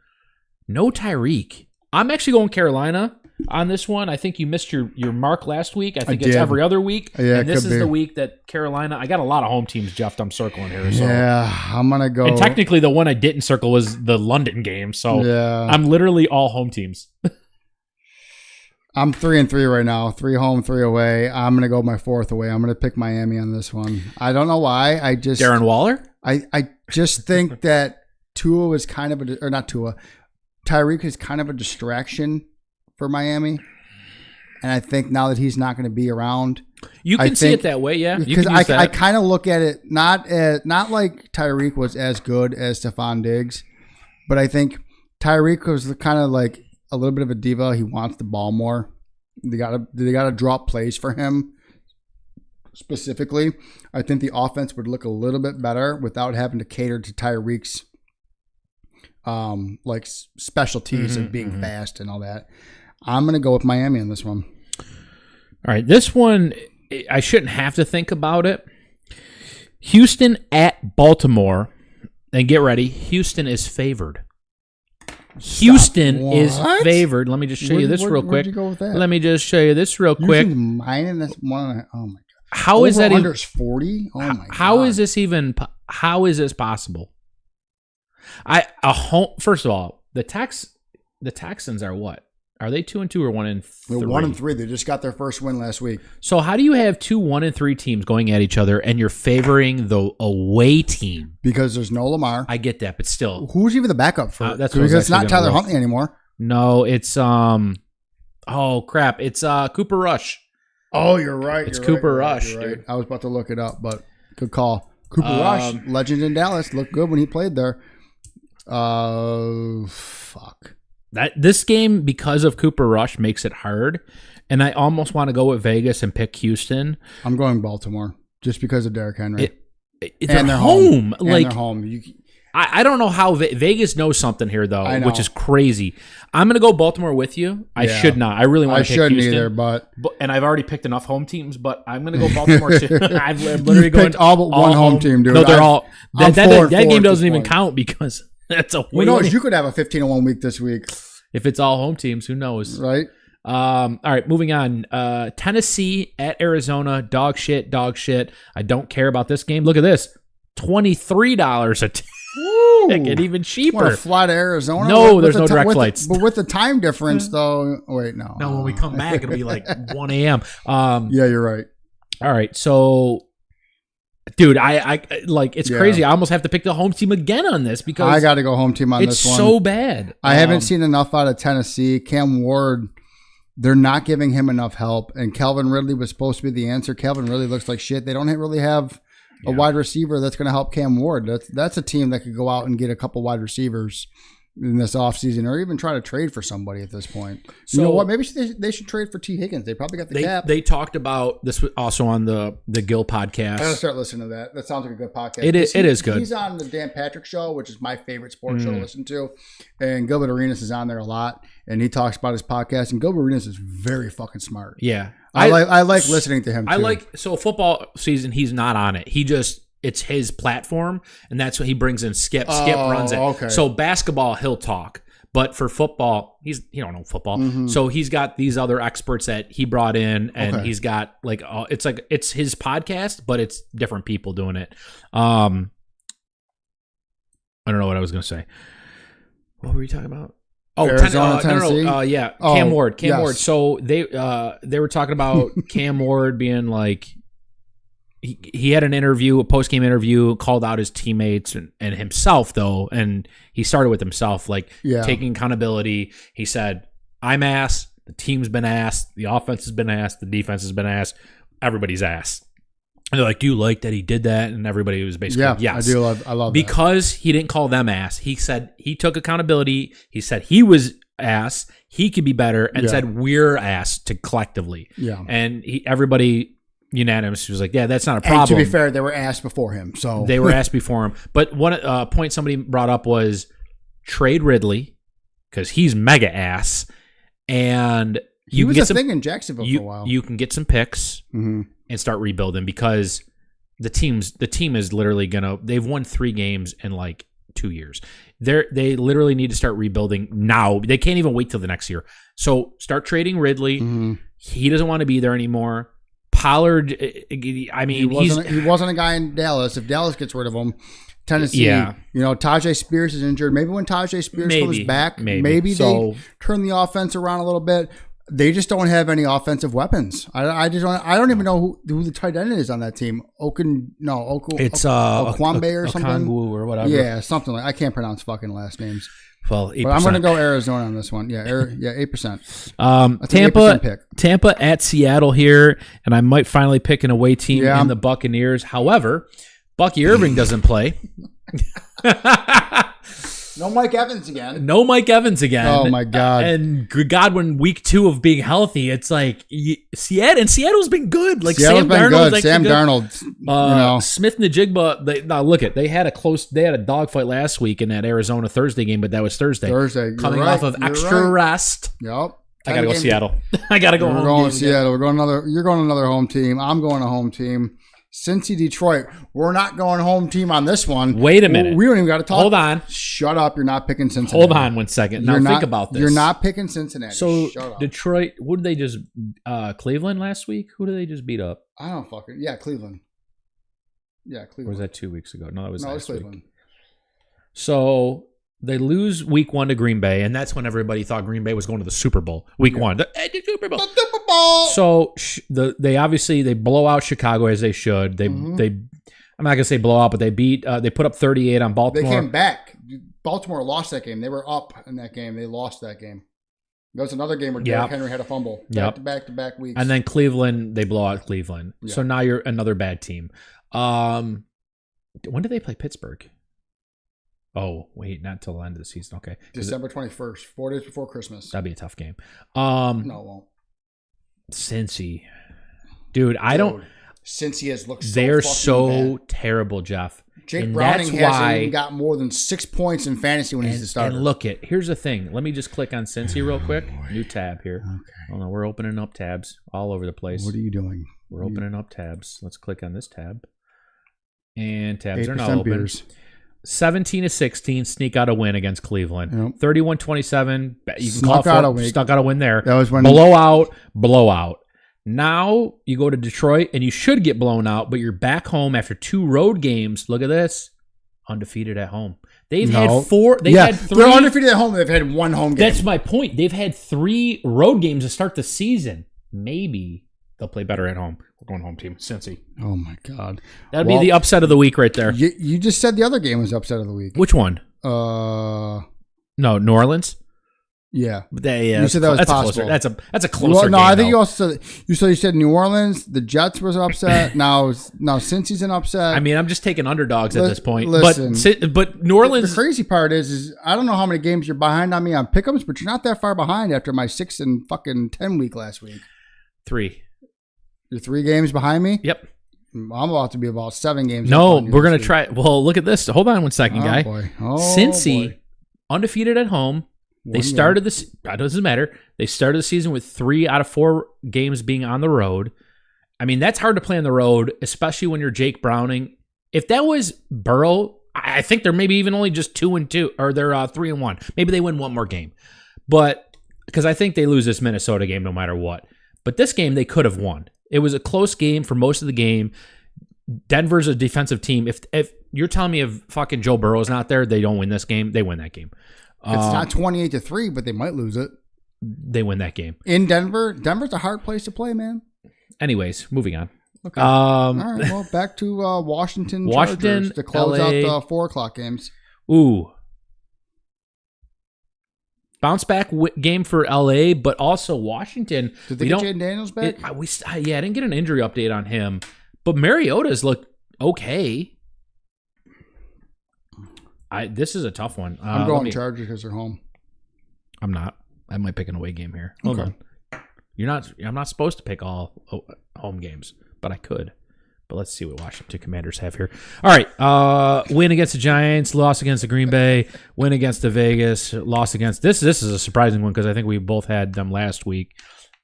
No Tyreek. I'm actually going Carolina on this one. I think you missed your mark last week. I think it's every other week. Yeah, and this is the week that Carolina. I got a lot of home teams, Jeff. I'm circling here. So. Yeah, I'm gonna go. And technically, the one I didn't circle was the London game. So I'm literally all home teams. I'm 3-3 right now. 3 home, 3 away. I'm gonna go my 4th away. I'm gonna pick Miami on this one. I don't know why. Darren Waller. I just think that Tua is kind of or not Tua. Tyreek is kind of a distraction for Miami, and I think now that he's not going to be around, you can see it that way. Yeah, because I kind of look at it not like Tyreek was as good as Stephon Diggs, but I think Tyreek was kind of like a little bit of a diva. He wants the ball more. They gotta drop plays for him. Specifically, I think the offense would look a little bit better without having to cater to Tyreek's like specialties of being fast and all that. I'm gonna go with Miami on this one. All right, this one I shouldn't have to think about it. Houston at Baltimore, and get ready. Houston is favored. Houston is favored. Let me just show you this real quick. Where'd you go with that? Let me just show you this real quick. Minus 1. Oh my god. How is that even? Under's 40. Oh my god. How is this even? How is this possible? First of all, the Texans are what? Are they 2-2 or 1-3? They're 1-3. They just got their first win last week. So how do you have 2 1-3 teams going at each other and you're favoring the away team? Because there's no Lamar. I get that, but still, who's even the backup for? That's because it's not Tyler Huntley anymore. No, it's oh crap, it's Cooper Rush. Oh, you're right. It's Cooper Rush. Right. Dude. I was about to look it up, but good call. Cooper Rush, legend in Dallas, looked good when he played there. Fuck. This game, because of Cooper Rush, makes it hard, and I almost want to go with Vegas and pick Houston. I'm going Baltimore just because of Derrick Henry. They're home. They're home. I don't know how Vegas knows something here though, which is crazy. I'm going to go Baltimore with you. I should not. I really want to pick Houston. I shouldn't either, but and I've already picked enough home teams, but I'm going to go Baltimore too. I've literally picked all but one home team, dude. No, they're all. That game doesn't even count because that's a. Who knows? You could have a 15-1 week this week. If it's all home teams, who knows? Right. All right, moving on. Tennessee at Arizona. Dog shit. I don't care about this game. Look at this. $23 a ticket, even cheaper. Want to fly to Arizona? No, there's no direct flights. But with the time difference, though. Wait, no. No, when we come back, it'll be like 1 a.m. Yeah, you're right. All right, so, dude, I like it's crazy. I almost have to pick the home team again on this because I got to go home team on this one. It's so bad. I haven't seen enough out of Tennessee. Cam Ward, they're not giving him enough help, and Calvin Ridley was supposed to be the answer. Calvin Ridley looks like shit. They don't really have a wide receiver that's going to help Cam Ward. That's a team that could go out and get a couple wide receivers in this offseason or even try to trade for somebody at this point. So, you know what? Maybe they should trade for T. Higgins. They probably got the cap. They talked about this also on the Gill podcast. I gotta start listening to that. That sounds like a good podcast. It is good. He's on the Dan Patrick Show, which is my favorite sports show to listen to. And Gilbert Arenas is on there a lot. And he talks about his podcast. And Gilbert Arenas is very fucking smart. Yeah. I like listening to him too. So football season, he's not on it. It's his platform, and that's what he brings in. Skip runs it. Okay. So basketball, he'll talk, but for football, he don't know football. Mm-hmm. So he's got these other experts that he brought in, and he's got it's his podcast, but it's different people doing it. I don't know what I was going to say. What were you talking about? Oh, Arizona, Tennessee? Cam Ward. Ward. So they were talking about Cam Ward being like. He had an interview, a post-game interview, called out his teammates and himself, though, and he started with himself, taking accountability. He said, I'm ass, the team's been ass, the offense has been ass, the defense has been ass, everybody's ass. And they're like, do you like that he did that? And everybody was basically, yes. I do. I love because he didn't call them ass. He said he took accountability. He said he was ass, he could be better, and said we're ass to collectively. Yeah. And everybody... unanimous. He was like, yeah, that's not a problem. And to be fair, they were asked before him. So they were asked before him. But one point somebody brought up was trade Ridley because he's mega ass. And he was a thing in Jacksonville for a while. You can get some picks and start rebuilding because the team is literally they've won 3 games in like 2 years. They literally need to start rebuilding now. They can't even wait till the next year. So start trading Ridley. Mm-hmm. He doesn't want to be there anymore. Pollard, I mean, he wasn't a guy in Dallas. If Dallas gets rid of him, Tennessee, Tajay Spears is injured. Maybe when Tajay Spears comes back, maybe they turn the offense around a little bit. They just don't have any offensive weapons. I don't even know who the tight end is on that team. It's Okwambe or something, Okongwu or whatever. Yeah, something like I can't pronounce fucking last names. Well, 8%. But I'm going to go Arizona on this one. Yeah, 8%. Tampa at Seattle here, and I might finally pick an away team in the Buccaneers. However, Bucky Irving doesn't play. No Mike Evans again. Oh, my God. And Godwin, week 2 of being healthy, it's like Seattle's been good. Like Seattle's been good. Sam Darnold. Smith Najigba, they had a dogfight last week in that Arizona Thursday game, but that was Thursday. Coming off of extra rest. Yep. I gotta go Seattle. I gotta go home. We're going Seattle. You're going another home team. I'm going a home team. Cincy, Detroit. We're not going home team on this one. Wait a minute. We don't even got to talk. Hold on. Shut up. You're not picking Cincinnati. Hold on 1 second. Now think about this. You're not picking Cincinnati. So Shut up. Detroit, who did they just Cleveland last week? Who did they just beat up? I don't fucking Cleveland. Yeah, Cleveland. Or was that 2 weeks ago? No, that was last Cleveland. week. So they lose week 1 to Green Bay, and that's when everybody thought Green Bay was going to the Super Bowl. Week 1, the Super Bowl. The Super Bowl. So they blow out Chicago as they should. They I'm not gonna say blow out, but they put up 38 on Baltimore. They came back. Baltimore lost that game. They were up in that game. They lost that game. That was another game where Derrick Henry had a fumble. Back to back weeks. And then Cleveland, they blow out Cleveland. Yeah. So now you're another bad team. When did they play Pittsburgh? Oh, wait, not till the end of the season. Okay. December 21st, 4 days before Christmas. That'd be a tough game. No, it won't. Cincy. Dude, Cincy has looked so they're fucking so bad. terrible, Jeff. Jake Browning hasn't even got more than 6 points in fantasy when he's the starter. And look, here's the thing. Let me just click on Cincy real quick. New tab here. Okay. Hold on, we're opening up tabs all over the place. What are you doing? We're opening up tabs. Let's click on this tab. And tabs are now open. 17-16, sneak out a win against Cleveland. Yep. 31-27. You can call it snuck out a win there. That was when blowout. Now you go to Detroit and you should get blown out, but you're back home after 2 road games. Look at this. Undefeated at home. They've had 4. Had 3. They're undefeated at home. They've had 1 home game. That's my point. They've had 3 road games to start the season. Maybe they'll play better at home. We're going home team. Cincy. Oh, my God. That'd be the upset of the week right there. You just said the other game was upset of the week. Which one? No, New Orleans? Yeah. You said that was possible. That's a closer game. No, I think you also said New Orleans. The Jets was upset. now Cincy's an upset. I mean, I'm just taking underdogs at this point. Listen, but New Orleans. The crazy part is I don't know how many games you're behind on me on pick'ems, but you're not that far behind after my 6 and fucking 10 week last week. 3. You're 3 games behind me? Yep. I'm about to be about 7 games. No, we're gonna try. Well, look at this. Hold on 1 second, guy. Boy. Cincy, undefeated at home. They started this. It doesn't matter. They started the season with 3 out of 4 games being on the road. I mean, that's hard to play on the road, especially when you're Jake Browning. If that was Burrow, I think they're maybe even only just 2-2, or they're 3-1. Maybe they win 1 more game, but because I think they lose this Minnesota game no matter what. But this game they could have won. It was a close game for most of the game. Denver's a defensive team. If you're telling me if fucking Joe Burrow's not there, they don't win this game. They win that game. It's not 28-3, but they might lose it. They win that game. In Denver. Denver's a hard place to play, man. Anyways, moving on. Okay. All right. Well, back to Washington Chargers to close out the 4 o'clock games. Ooh. Bounce back game for LA, but also Washington. Did they get Jaden Daniels back? I didn't get an injury update on him, but Mariota's looked okay. This is a tough one. I'm going Chargers because they're home. I'm not. I might pick an away game here. Hold on. I'm not supposed to pick all home games, but I could. But let's see what Washington Commanders have here. All right. Win against the Giants, loss against the Green Bay, win against the Vegas, loss against this is a surprising one because I think we both had them last week.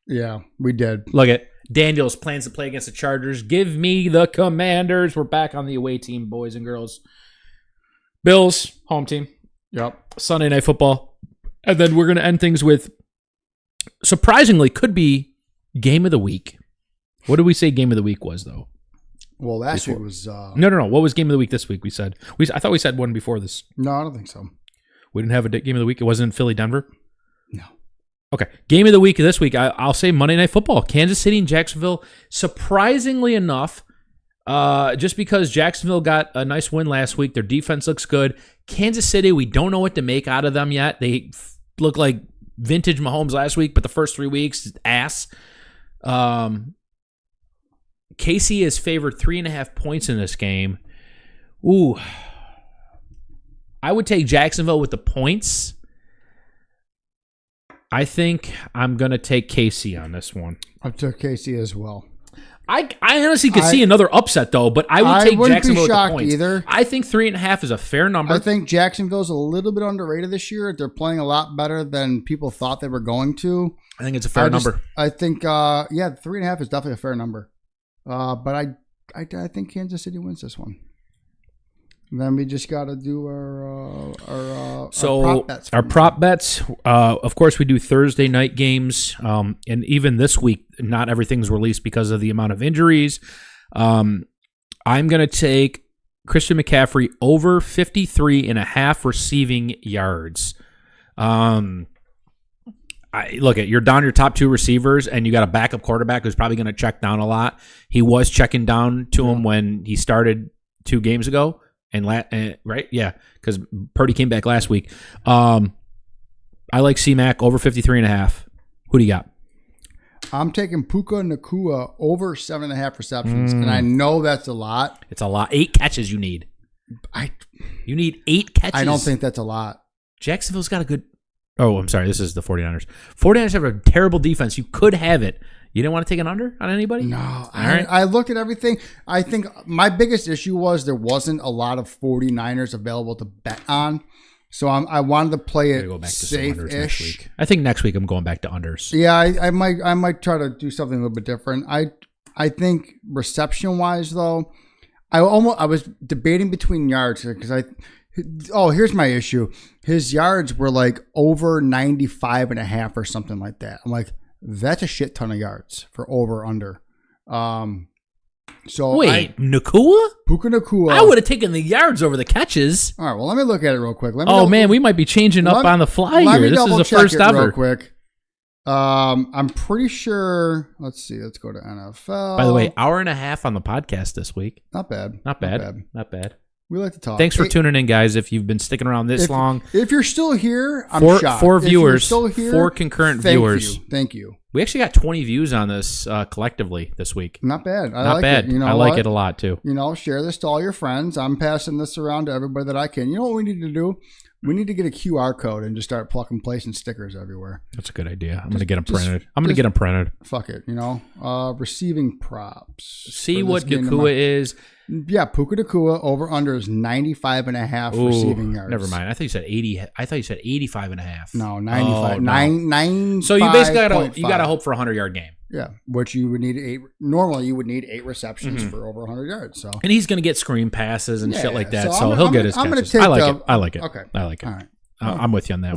Yeah, we did. Look at Daniels plans to play against the Chargers. Give me the Commanders. We're back on the away team, boys and girls. Bills, home team. Yep. Sunday Night Football. And then we're going to end things with, surprisingly, could be game of the week. What did we say game of the week was, though? Well, last week was... No. What was game of the week this week? I thought we said one before this. No, I don't think so. We didn't have a game of the week? It wasn't Philly-Denver? No. Okay. Game of the week this week, I'll say Monday Night Football. Kansas City and Jacksonville. Surprisingly enough, just because Jacksonville got a nice win last week, their defense looks good. Kansas City, we don't know what to make out of them yet. They look like vintage Mahomes last week, but the first 3 weeks, ass. KC is favored 3.5 points in this game. Ooh. I would take Jacksonville with the points. I think I'm going to take KC on this one. I took KC as well. I honestly could see another upset, though, but I would take Jacksonville with the points. Either. I think 3.5 is a fair number. I think Jacksonville's a little bit underrated this year. They're playing a lot better than people thought they were going to. I think it's a fair number. I think, 3.5 is definitely a fair number. But I think Kansas City wins this one. And then we just got to do our prop bets. Our prop bets, of course, we do Thursday night games. And even this week, not everything's released because of the amount of injuries. I'm going to take Christian McCaffrey over 53.5 receiving yards. You're down your top two receivers, and you got a backup quarterback who's probably going to check down a lot. He was checking down to him when he started 2 games ago. Right? Yeah, because Purdy came back last week. I like C-Mac over 53.5. Who do you got? I'm taking Puka Nacua over 7.5 receptions, and I know that's a lot. It's a lot. 8 catches you need. You need 8 catches. I don't think that's a lot. Jacksonville's got a good... Oh, I'm sorry. This is the 49ers. 49ers have a terrible defense. You could have it. You didn't want to take an under on anybody? No. I looked at everything. I think my biggest issue was there wasn't a lot of 49ers available to bet on. So I wanted to play it safe-ish. I think next week I'm going back to unders. Yeah, I might try to do something a little bit different. I think reception-wise, though, I was debating between yards because here's my issue. His yards were like over 95.5 or something like that. I'm like, that's a shit ton of yards for over under. So wait, Nacua? Puka Nacua. I would have taken the yards over the catches. All right, well, let me look at it real quick. Man, we might be changing up on the fly here. This is the first ever. Real quick. I'm pretty sure. Let's see. Let's go to NFL. By the way, hour and a half on the podcast this week. Not bad. Not bad. We like to talk. Thanks for tuning in, guys. If you've been sticking around this long. If you're still here, I'm shocked. 4 viewers. If you're still here, 4 concurrent viewers. Thank you. We actually got 20 views on this collectively this week. Not bad. I like it. You know, I like it a lot, too. Share this to all your friends. I'm passing this around to everybody that I can. You know what we need to do? We need to get a QR code and just start placing stickers everywhere. That's a good idea. I'm going to get them printed. Fuck it. Receiving props. See what Nacua is. Yeah, Puka Nacua over under is 95.5 receiving yards. Never mind. I thought you said 80. I thought you said 85.5. No, 95. 9. So you basically got to hope for a 100-yard game. Yeah, which you would need 8. Normally, you would need 8 receptions for over 100 yards. So, and he's going to get screen passes and shit like that. So he'll get his catches. I like it. Okay, I like it. All right. I'm with you on that one.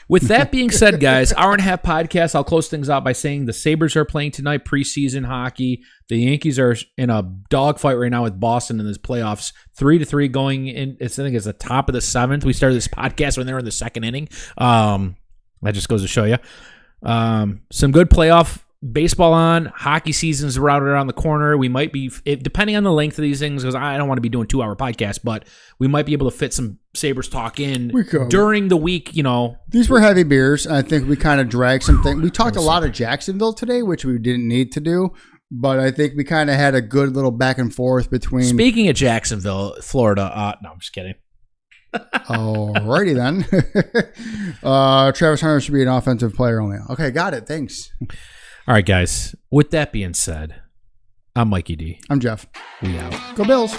With that being said, guys, hour and a half podcast. I'll close things out by saying the Sabres are playing tonight, preseason hockey. The Yankees are in a dogfight right now with Boston in this playoffs, 3-3 going in. I think it's the top of the 7th. We started this podcast when they were in the 2nd inning. That just goes to show you. Some good playoff baseball on. Hockey season's right around the corner. We might be, depending on the length of these things, because I don't want to be doing 2-hour podcasts, but we might be able to fit some Sabres talk in during the week. These were heavy beers. I think we kind of dragged some things. We talked a lot of Jacksonville today, which we didn't need to do, but I think we kind of had a good little back and forth between. Speaking of Jacksonville, Florida. No, I'm just kidding. Alrighty then. Travis Hunter should be an offensive player only. Okay, got it. Thanks. All right, guys. With that being said, I'm Mikey D. I'm Jeff. We out. Go Bills.